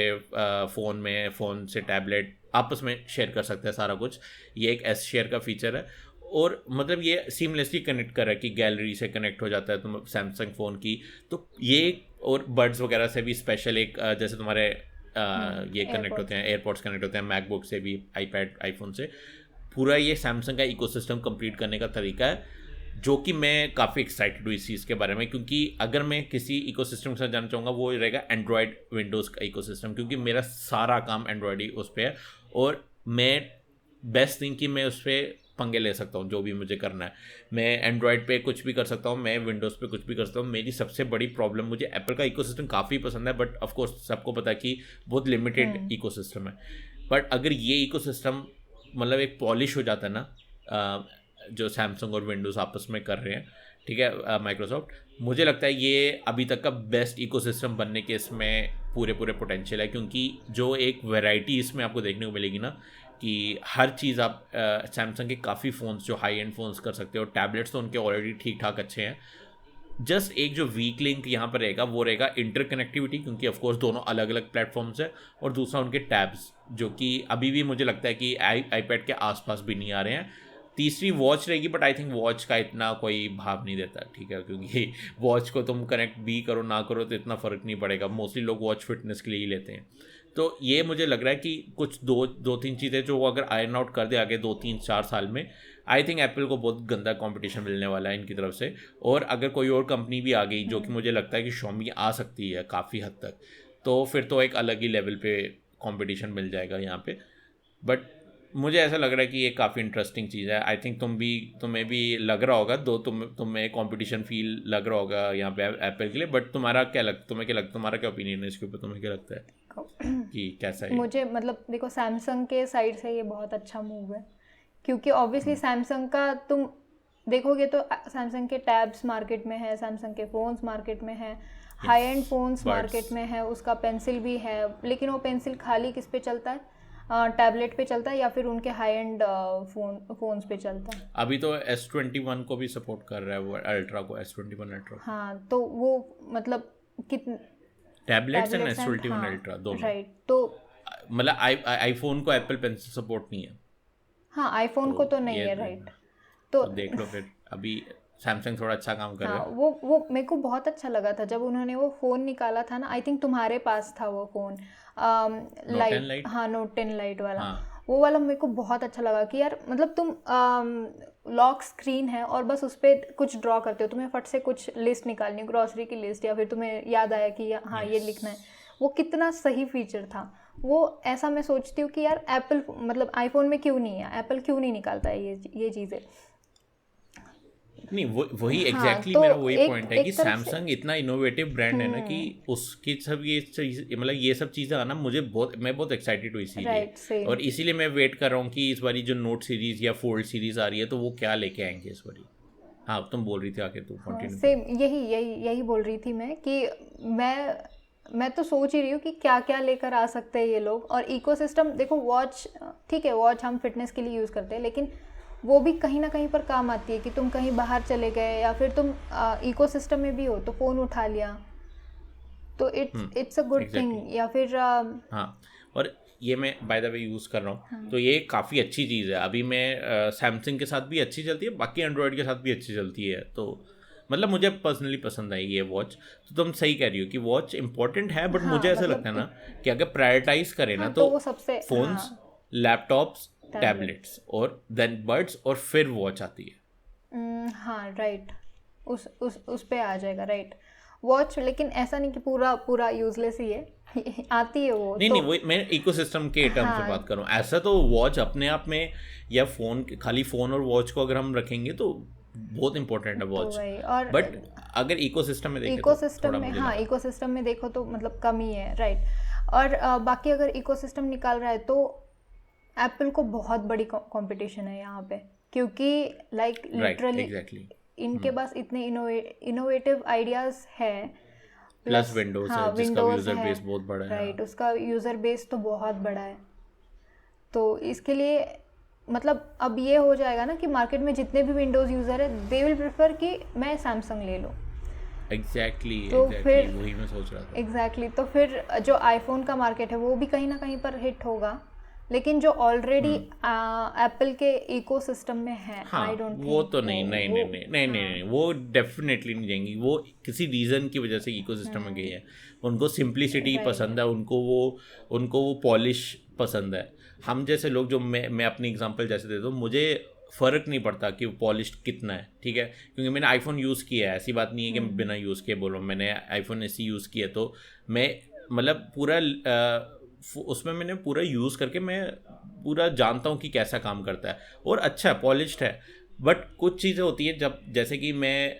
फ़ोन से टैबलेट आपस में शेयर कर सकते हैं सारा कुछ। ये एक एस शेयर का फीचर है, और मतलब ये सीमलेसली कनेक्ट कर रहा है कि गैलरी से कनेक्ट हो जाता है तुम सैमसंग फ़ोन की। तो ये, और बड्स वगैरह से भी स्पेशल एक, जैसे तुम्हारे ये कनेक्ट होते हैं, एयरपोर्ट्स कनेक्ट होते हैं मैकबुक से भी, आईपैड आईफोन से, पूरा ये सैमसंग का इकोसिस्टम कंप्लीट करने का तरीका है, जो कि मैं काफ़ी एक्साइटेड हूँ इस चीज़ के बारे में। क्योंकि अगर मैं किसी इकोसिस्टम के साथ जाना चाहूँगा वो रहेगा एंड्रॉयड विंडोज़ का इकोसिस्टम, क्योंकि मेरा सारा काम एंड्रॉयड ही उस पर है, और मैं बेस्ट थिंग कि मैं उस पर पंगे ले सकता हूँ जो भी मुझे करना है। मैं एंड्रॉयड पे कुछ भी कर सकता हूँ, मैं विंडोज़ पे कुछ भी कर सकता हूँ। मेरी सबसे बड़ी प्रॉब्लम, मुझे एप्पल का इकोसिस्टम काफ़ी पसंद है, बट ऑफकोर्स सबको पता है कि बहुत लिमिटेड इकोसिस्टम है। बट अगर ये इकोसिस्टम मतलब एक पॉलिश हो जाता है ना, जो सैमसंग और विंडोज़ आपस में कर रहे हैं, ठीक है, माइक्रोसॉफ्ट, मुझे लगता है ये अभी तक का बेस्ट इकोसिस्टम बनने के इसमें पूरे पोटेंशियल है। क्योंकि जो एक वैरायटी इसमें आपको देखने को मिलेगी ना, कि हर चीज़ आप सैमसंग के काफ़ी फ़ोन्स जो हाई एंड फ़ोन्स कर सकते हो, टैबलेट्स तो उनके ऑलरेडी ठीक ठाक अच्छे हैं। जस्ट एक जो वीक लिंक यहाँ पर रहेगा वो रहेगा इंटरकनेक्टिविटी, क्योंकि ऑफ कोर्स दोनों अलग अलग प्लेटफॉर्म्स है, और दूसरा उनके टैब्स, जो कि अभी भी मुझे लगता है कि आईपैड के आसपास भी नहीं आ रहे हैं। तीसरी वॉच रहेगी, बट आई थिंक वॉच का इतना कोई भाव नहीं देता, ठीक है, क्योंकि वॉच को तुम कनेक्ट भी करो ना करो तो इतना फ़र्क नहीं पड़ेगा, मोस्टली लोग वॉच फिटनेस के लिए ही लेते हैं। तो ये मुझे लग रहा है कि कुछ दो तीन चीज़ें जो वो अगर आयरन आउट कर दे आगे 2-3-4 साल में, आई थिंक एप्पल को बहुत गंदा कंपटीशन मिलने वाला है इनकी तरफ से। और अगर कोई और कंपनी भी आ गई, जो कि मुझे लगता है कि Xiaomi आ सकती है काफ़ी हद तक, तो फिर तो एक अलग ही लेवल पे कंपटीशन मिल जाएगा यहाँ पे। बट मुझे ऐसा लग रहा है कि ये काफ़ी इंटरेस्टिंग चीज़ है। आई थिंक तुम्हें भी लग रहा होगा, तुम्हें कंपटीशन फील लग रहा होगा यहाँ पे एप्पल के लिए। बट तुम्हारा क्या लगता, तुम्हारा क्या ओपिनियन है इसके ऊपर, तुम्हें क्या लगता है कि कैसा है? मुझे मतलब देखो, सैमसंग के साइड से ये बहुत अच्छा मूव है, क्योंकि ऑब्वियसली सैमसंग का तुम देखोगे तो सैमसंग के टैब्स मार्केट में है, सैमसंग के फ़ोन्स मार्केट में है, हाई एंड फ़ोन्स मार्केट में है, उसका पेंसिल भी है, लेकिन वो पेंसिल खाली किस पे चलता है, टैबलेट पे चलता है या फिर उनके हाई एंड फ़ोन्स पे चलता है। अभी तो S21 को भी सपोर्ट कर रहा है वो, अल्ट्रा को, S21 अल्ट्रा। हाँ, तो वो मतलब कितने टैबलेट्स एंड S21 अल्ट्रा दोनों, राइट। तो मतलब आईफोन को एप्पल पेंसिल सपोर्ट नहीं है। हाँ, आईफोन को तो नहीं है, राइट। तो देख लो फिर, अभी सैमसंग थोड़ा अच्छा काम कर रहा है। वो मेरे को बहुत अच्छा लगा था जब उन्होंने वो फ़ोन निकाला था ना, आई थिंक तुम्हारे पास था वो फ़ोन, लाइट, हाँ, Note 10 लाइट वाला। वो वाला मेरे को बहुत अच्छा लगा कि यार मतलब तुम लॉक स्क्रीन है और बस उस पर कुछ ड्रॉ करते हो, तुम्हें फट से कुछ लिस्ट निकालनी है, ग्रॉसरी की लिस्ट, या फिर तुम्हें याद आया कि हाँ ये लिखना है, वो कितना सही फीचर था वो। ऐसा मैं सोचती हूँ कि यार एप्पल मतलब आईफोन में क्यों नहीं है, एप्पल क्यों नहीं निकालता है ये चीज़ें। नहीं वही हाँ, एग्जैक्टली तो मेरा वही एक पॉइंट है कि एक तरफ से सैमसंग इतना इनोवेटिव ब्रांड है ना कि उसकी सब ये चीज मतलब ये सब चीज़ें आना मुझे मैं बहुत एक्साइटेड हूँ इसीलिए। राइट सेम और इसीलिए मैं वेट कर रहा हूँ कि इस बारी जो नोट सीरीज या फोल्ड सीरीज आ रही है तो वो क्या लेके आएंगे इस बारी। हाँ तुम बोल रही थी आके, तू कंटिन्यू। सेम यही बोल रही थी मैं कि मैं तो सोच ही रही हूँ कि क्या क्या लेकर आ सकते हैं ये लोग। और इकोसिस्टम देखो, वॉच ठीक है, वॉच हम फिटनेस के लिए यूज़ करते हैं, लेकिन वो भी कहीं ना कहीं पर काम आती है कि तुम कहीं बाहर चले गए या फिर तुम इकोसिस्टम में भी हो तो फ़ोन उठा लिया, तो इट्स अ गुड थिंग। या फिर हाँ, और ये मैं बाय द वे यूज़ कर रहा हूँ तो ये काफ़ी अच्छी चीज़ है। अभी मैं सैमसंग के साथ भी अच्छी चलती है, बाकी एंड्रॉयड के साथ भी अच्छी चलती है, तो मतलब मुझे पर्सनली पसंद आई ये वॉच। तो तुम सही कह रही हो कि वॉच इंपॉर्टेंट है, बट मुझे ऐसा लगता है ना कि अगर प्रायोरिटाइज करें ना तो वो सबसे फोन्स, लैपटॉप्स, टैबलेट्स और देन बड्स और फिर वॉच आती है। हाँ राइट, उस पे आ जाएगा राइट वॉच। लेकिन ऐसा नहीं कि पूरा यूजलेस ही है आती है वो। नहीं वो मैं इकोसिस्टम के टर्म्स में बात कर रहा हूँ। ऐसा तो वॉच अपने आप में या खाली फ़ोन और वॉच को अगर हम रखेंगे तो बहुत इंपॉर्टेंट है वॉच, बट अगर इकोसिस्टम में देखें इकोसिस्टम में, हाँ इकोसिस्टम में देखो तो मतलब कम ही है राइट। और बाकी अगर इकोसिस्टम निकाल रहा है तो एप्पल को बहुत बड़ी कंपटीशन है यहाँ पे, क्योंकि लाइक लिटरली इनके पास इतने इनोवेटिव आइडियाज़ है, प्लस विंडोज है जिसका यूज़र बेस बहुत बड़ा है राइट, उसका यूज़र बेस तो बहुत बड़ा है। तो इसके लिए मतलब अब ये हो जाएगा ना कि मार्केट में जितने भी विंडोज़ यूज़र है दे विल प्रेफर कि मैं सैमसंग ले लूँ। एग्जैक्टली फिर वही मैं सोच रहा था। एग्जैक्टली तो फिर जो आईफोन का मार्केट है वो भी कहीं ना कहीं पर हिट होगा, लेकिन जो ऑलरेडी एप्पल के इकोसिस्टम में है, आई डोंट थिंक वो तो नहीं, वो डेफिनेटली नहीं जाएंगी। वो किसी रीज़न की वजह से इकोसिस्टम में गई है। उनको सिंप्लिसिटी पसंद है, उनको वो पॉलिश पसंद है। हम जैसे लोग जो मैं अपनी एग्जांपल जैसे देता हूँ, मुझे फ़र्क नहीं पड़ता कि वो पॉलिश कितना है, ठीक है, क्योंकि मैंने आईफोन यूज़ किया है। ऐसी बात नहीं है कि मैं बिना यूज़ किए बोल रहा हूँ। मैंने आईफोन ऐसे यूज़ किया तो मैं मतलब पूरा उसमें मैंने पूरा यूज़ करके मैं पूरा जानता हूँ कि कैसा काम करता है और अच्छा है, पॉलिश्ड है। बट कुछ चीज़ें होती है जब जैसे कि मैं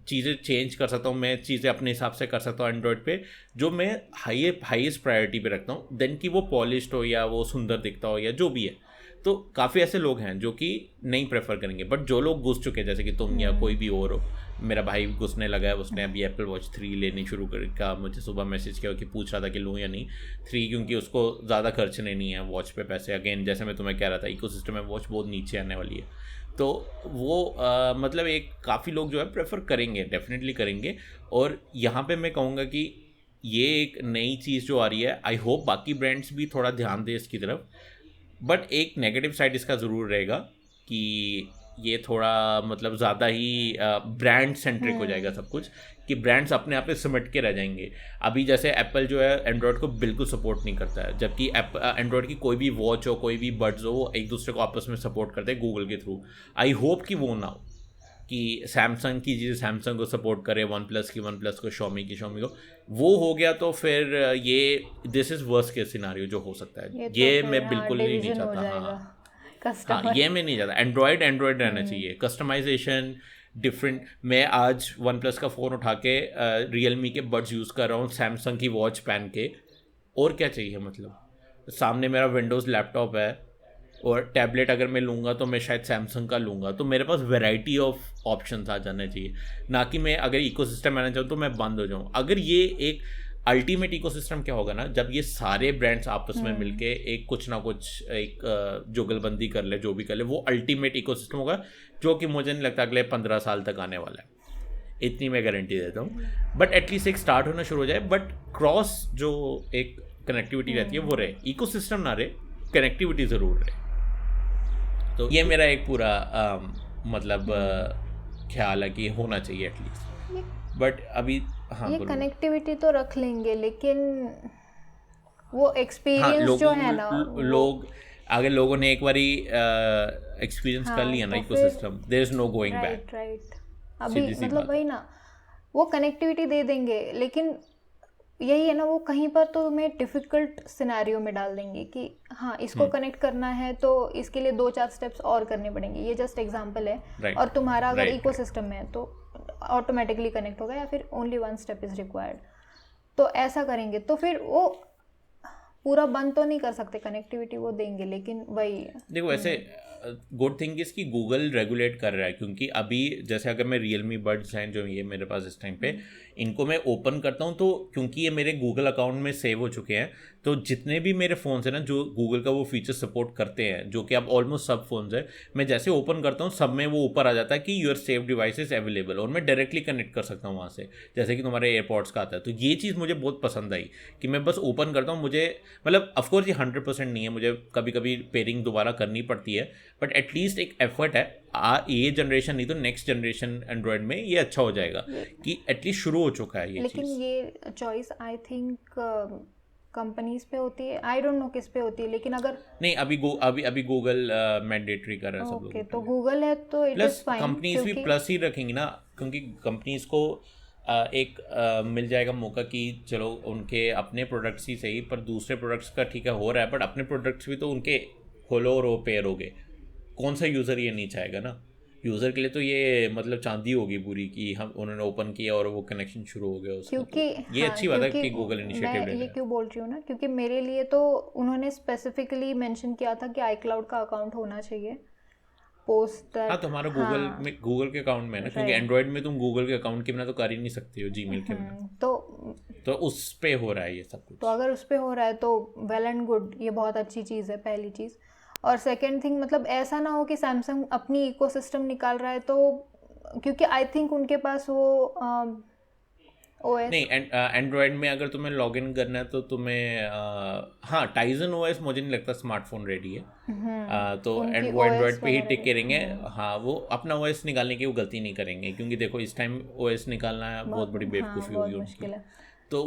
चीज़ें चेंज कर सकता हूँ, मैं चीज़ें अपने हिसाब से कर सकता हूँ एंड्रॉयड पे, जो मैं हाईएस्ट प्रायोरिटी पे रखता हूँ, देन कि वो पॉलिश्ड हो या वो सुंदर दिखता हो या जो भी है। तो काफ़ी ऐसे लोग हैं जो कि नहीं प्रेफर करेंगे, बट जो लोग घुस चुके हैं जैसे कि तुम या कोई भी और हो, मेरा भाई घुसने लगा है, उसने अभी एप्पल वॉच 3 लेनी शुरू कर मुझे सुबह मैसेज किया कि पूछ रहा था कि लूँ या नहीं 3, क्योंकि उसको ज़्यादा खर्चने नहीं है वॉच पे पैसे। अगेन जैसे मैं तुम्हें कह रहा था, इकोसिस्टम में वॉच बहुत नीचे आने वाली है, तो वो मतलब एक काफ़ी लोग जो है प्रेफर करेंगे, डेफिनेटली करेंगे। और यहाँ पे मैं कहूँगा कि ये एक नई चीज़ जो आ रही है, आई होप बाकी ब्रांड्स भी थोड़ा ध्यान दें इसकी तरफ। बट एक नेगेटिव साइड इसका ज़रूर रहेगा कि ये थोड़ा मतलब ज़्यादा ही ब्रांड सेंट्रिक हो जाएगा सब कुछ, कि ब्रांड्स अपने आप में सिमट के रह जाएंगे। अभी जैसे एप्पल जो है एंड्रॉयड को बिल्कुल सपोर्ट नहीं करता है, जबकि एंड्रॉयड की कोई भी वॉच हो, कोई भी बड्स हो, वो एक दूसरे को आपस में सपोर्ट करते हैं गूगल के थ्रू। आई होप कि वो ना हो, कि सैमसंग की चीज़ें सैमसंग को सपोर्ट करे, वन प्लस को, शॉमी को। वो हो गया तो फिर ये this is worst case scenario जो हो सकता है। ये मैं बिल्कुल नहीं चाहता। हाँ, ये मैं नहीं चाहता। एंड्रॉयड रहना चाहिए, कस्टमाइजेशन डिफरेंट। मैं आज वन प्लस का फ़ोन उठा के रियलमी के बड्स यूज़ कर रहा हूँ, सैमसंग की वॉच पहन के, और क्या चाहिए। मतलब सामने मेरा विंडोज़ लैपटॉप है और टैबलेट अगर मैं लूँगा तो मैं शायद सैमसंग का लूँगा, तो मेरे पास वैरायटी ऑफ ऑप्शंस आ जाने चाहिए, ना कि मैं अगर इकोसिस्टम मैनेज चाहूँ तो मैं बंद हो जाऊँ। अगर ये एक अल्टीमेट इकोसिस्टम क्या होगा ना, जब ये सारे ब्रांड्स आपस में मिलके एक कुछ ना कुछ एक जुगलबंदी कर ले, जो भी कर ले, वो अल्टीमेट इकोसिस्टम होगा, जो कि मुझे नहीं लगता अगले 15 साल तक आने वाला है। इतनी मैं गारंटी देता हूँ। बट एटलीस्ट एक स्टार्ट होना शुरू हो जाए, बट क्रॉस जो एक कनेक्टिविटी रहती है वो रहे, इकोसिस्टम ना रहे, कनेक्टिविटी ज़रूर रहे। तो ये मेरा एक पूरा मतलब ख्याल है कि होना चाहिए एटलीस्ट। बट अभी हाँ, ये कनेक्टिविटी तो रख लेंगे, लेकिन वो एक्सपीरियंस जो है ना, लोग अगर लोगों ने एक बारी एक्सपीरियंस कर लिया ना तो ecosystem, there is no going back. Right अभी मतलब वही ना, वो कनेक्टिविटी दे देंगे, लेकिन यही है ना, वो कहीं पर तो तुम्हें डिफ़िकल्ट सिनेरियो में डाल देंगे कि हाँ इसको कनेक्ट करना है तो इसके लिए 2-4 स्टेप्स और करने पड़ेंगे। ये जस्ट एग्जांपल है। और तुम्हारा अगर इकोसिस्टम में है तो ऑटोमेटिकली कनेक्ट होगा, या फिर ओनली 1 स्टेप इज़ रिक्वायर्ड। तो ऐसा करेंगे तो फिर वो पूरा बंद तो नहीं कर सकते, कनेक्टिविटी वो देंगे, लेकिन वही देखो ऐसे गुड थिंग इज कि गूगल रेगुलेट कर रहा है, क्योंकि अभी जैसे अगर मैं रियलमी बड्स हैं जो ये मेरे पास इस टाइम पे, इनको मैं ओपन करता हूँ तो क्योंकि ये मेरे गूगल अकाउंट में सेव हो चुके हैं, तो जितने भी मेरे फ़ोन्स हैं ना जो गूगल का वो फीचर सपोर्ट करते हैं, जो कि अब ऑलमोस्ट सब फोन्स है, मैं जैसे ओपन करता हूँ सब में वो ऊपर आ जाता है कि your save device is available, और मैं डायरेक्टली कनेक्ट कर सकता हूँ वहाँ से, जैसे कि तुम्हारे एयरपॉड्स का आता है। तो ये चीज़ मुझे बहुत पसंद आई कि मैं बस ओपन करता हूँ, मुझे मतलब ऑफकोर्स ये 100% नहीं है, मुझे कभी कभी पेयरिंग दोबारा करनी पड़ती है, बट एटलीस्ट एक एफर्ट है। ये जनरेशन नहीं तो नेक्स्ट जनरेशन एंड्रॉयड में ये अच्छा हो जाएगा कि एटलीस्ट शुरू हो चुका है ये लेकिन चीज़। ये चॉइस आई थिंक कंपनीज पे होती है, आई डोंट नो किस पे होती है, लेकिन अगर नहीं अभी गूगल मैंडेटरी कर रहा है सब लोग। तो गूगल है तो इट इज फाइन। कंपनीज भी प्लस ही रखेंगी ना, क्योंकि कंपनीज को एक मिल जाएगा मौका कि चलो उनके अपने प्रोडक्ट्स ही सही, पर दूसरे प्रोडक्ट्स का ठीक है हो रहा है, बट अपने प्रोडक्ट्स भी तो उनके खोलो और वो पेयर हो गए। कौन सा यूज़र ये नहीं चाहेगा ना, यूज़र के लिए तो ये मतलब चांदी होगी पूरी कि हम उन्होंने ओपन किया और वो कनेक्शन शुरू हो गया उसका। क्योंकि तो ये अच्छी बात है कि गूगल इनिशिएटिव ले रहा है। ये क्यों बोल रही हूँ ना, क्योंकि मेरे लिए तो उन्होंने स्पेसिफिकली मेंशन किया था कि iCloud का अकाउंट होना चाहिए पोस्ट दैट। हाँ, तुम्हारा गूगल में गूगल के अकाउंट में है ना, क्योंकि एंड्रॉयड में तुम गूगल के अकाउंट के बिना तो कर ही नहीं सकते हो, जीमेल के बिना। तो उस पे हो रहा है ये सब कुछ। तो अगर उस पे हो रहा है तो वेल एंड गुड, ये बहुत अच्छी चीज़ है पहली चीज़। और सेकंड थिंग, मतलब ऐसा ना हो कि सैमसंग अपनी इकोसिस्टम निकाल रहा है तो, क्योंकि आई थिंक उनके पास वो OS नहीं, एंड्रॉयड में अगर तुम्हें लॉगिन करना है तो तुम्हें हाँ टाइजन OS मुझे नहीं लगता स्मार्टफोन रेडी है। तो वो एंड्रॉयड पे ही टिके रहेंगे। हाँ, वो अपना OS निकालने की वो गलती नहीं करेंगे, क्योंकि देखो इस टाइम OS निकालना बहुत बड़ी बेवकूफ़ी होगी उनकी। तो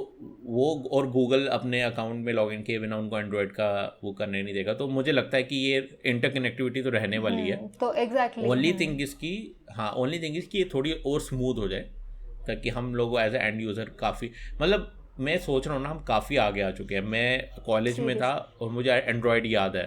वो और गूगल अपने अकाउंट में लॉगिन किए बिना उनको एंड्रॉयड का वो करने नहीं देगा। तो मुझे लगता है कि ये इंटरकनेक्टिविटी तो रहने वाली है। तो एग्जैक्टली ओनली थिंग इसकी ये थोड़ी और स्मूथ हो जाए, ताकि हम लोग एज ए एंड यूज़र काफ़ी, मतलब मैं सोच रहा हूँ ना हम काफ़ी आगे आ चुके हैं। मैं कॉलेज में था और मुझे एंड्रॉयड याद है,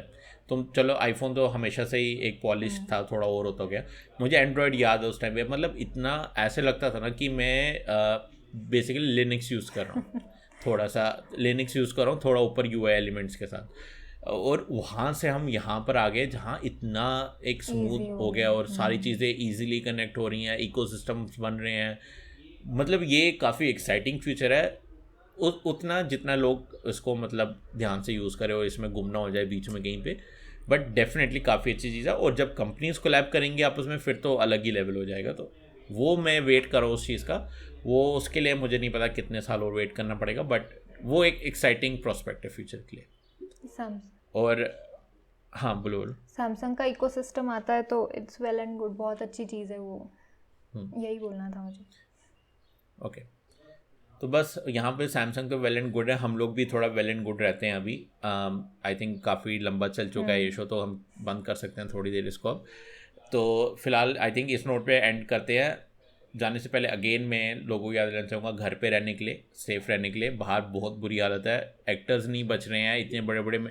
तो चलो आईफोन तो हमेशा से ही एक पॉलिश था, थोड़ा और होता गया। मुझे एंड्रॉयड याद है उस टाइम पे, मतलब इतना ऐसे लगता था ना कि मैं बेसिकली लिनक्स यूज़ कर रहा हूँ, थोड़ा सा लिनक्स यूज़ कर रहा हूँ, थोड़ा ऊपर UI एलिमेंट्स के साथ। और वहाँ से हम यहाँ पर आ गए जहाँ इतना एक स्मूथ हो गया और सारी चीज़ें ईजिली कनेक्ट हो रही हैं, इकोसिस्टम्स बन रहे हैं। मतलब ये काफ़ी एक्साइटिंग फ्यूचर है, उतना जितना लोग इसको मतलब ध्यान से यूज़ करें और इसमें गुम ना हो जाए बीच में कहीं पे, बट डेफिनेटली काफ़ी अच्छी चीज़ है। और जब कंपनीज कोलैब करेंगी आपस में फिर तो अलग ही लेवल हो जाएगा। तो वो मैं वेट कर रहा हूँ उस चीज़ का, वो उसके लिए मुझे नहीं पता कितने साल और वेट करना पड़ेगा, बट वो एक एक्साइटिंग प्रोस्पेक्ट है फ्यूचर के लिए। और हाँ बोलो सैमसंग का इकोसिस्टम आता है तो इट्स वेल एंड गुड, बहुत अच्छी चीज़ है वो, यही बोलना था मुझे। ओके, तो बस यहाँ पे सैमसंग तो वेल एंड गुड है, हम लोग भी थोड़ा वेल एंड गुड रहते हैं अभी। आई थिंक काफ़ी लंबा चल चुका है ये शो, तो हम बंद कर सकते हैं थोड़ी देर इसको अब। तो फिलहाल आई थिंक इस नोट पे एंड करते हैं। जाने से पहले अगेन मैं लोगों को याद दिलाना चाहूँगा, घर पे रहने के लिए, सेफ़ रहने के लिए। बाहर बहुत बुरी हालत है, एक्टर्स नहीं बच रहे हैं इतने बड़े बड़े में।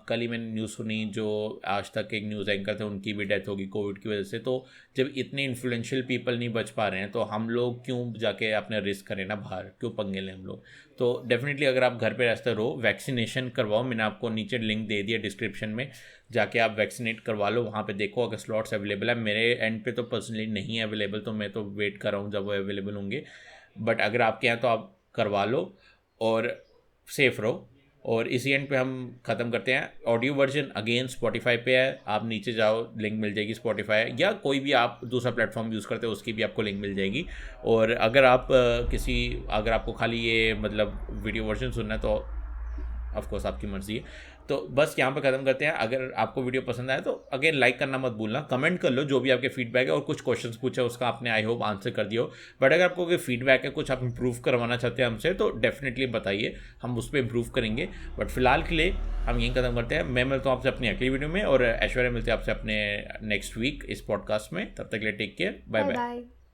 कल ही मैंने न्यूज़ सुनी, जो आज तक एक न्यूज़ एंकर थे उनकी भी डेथ होगी कोविड की वजह से। तो जब इतने इन्फ्लुएंशियल पीपल नहीं बच पा रहे हैं तो हम लोग क्यों जाके अपने रिस्क करें ना, बाहर क्यों पंगे लें हम लोग। तो डेफिनेटली अगर आप घर पे रहते रहो, वैक्सीनेशन करवाओ। मैंने आपको नीचे लिंक दे दिया डिस्क्रिप्शन में, जाके आप वैक्सीनेट करवा लो। वहाँ पे देखो अगर स्लॉट्स अवेलेबल है। मेरे एंड पे तो पर्सनली नहीं है अवेलेबल, तो मैं तो वेट कर रहा हूँ जब वो अवेलेबल होंगे। बट अगर आपके यहाँ तो आप करवा लो और सेफ़ रहो। और इसी एंड पे हम ख़त्म करते हैं। ऑडियो वर्जन अगेन स्पॉटिफाई पे है, आप नीचे जाओ लिंक मिल जाएगी, स्पॉटिफाई या कोई भी आप दूसरा प्लेटफॉर्म यूज़ करते हो उसकी भी आपको लिंक मिल जाएगी। और अगर आप अगर आपको खाली ये मतलब वीडियो वर्जन सुनना है तो ऑफकोर्स आपकी मर्जी है। तो बस यहाँ पे ख़त्म करते हैं। अगर आपको वीडियो पसंद आया तो अगेन लाइक करना मत भूलना, कमेंट कर लो जो भी आपके फीडबैक है, और कुछ क्वेश्चंस पूछा उसका आपने आई होप आंसर कर दिया हो। बट अगर आपको कोई फीडबैक है, कुछ आप इंप्रूव करवाना चाहते हैं हमसे, तो डेफिनेटली बताइए, हम उस पर इंप्रूव करेंगे। बट फिलहाल के लिए हम यहीं खत्म करते हैं। मैं मिलता हूँ आपसे अपनी अगली वीडियो में, और ऐश्वर्या मिलते हैं आपसे अपने नेक्स्ट वीक इस पॉडकास्ट में। तब तक के लिए टेक केयर, बाय बाय।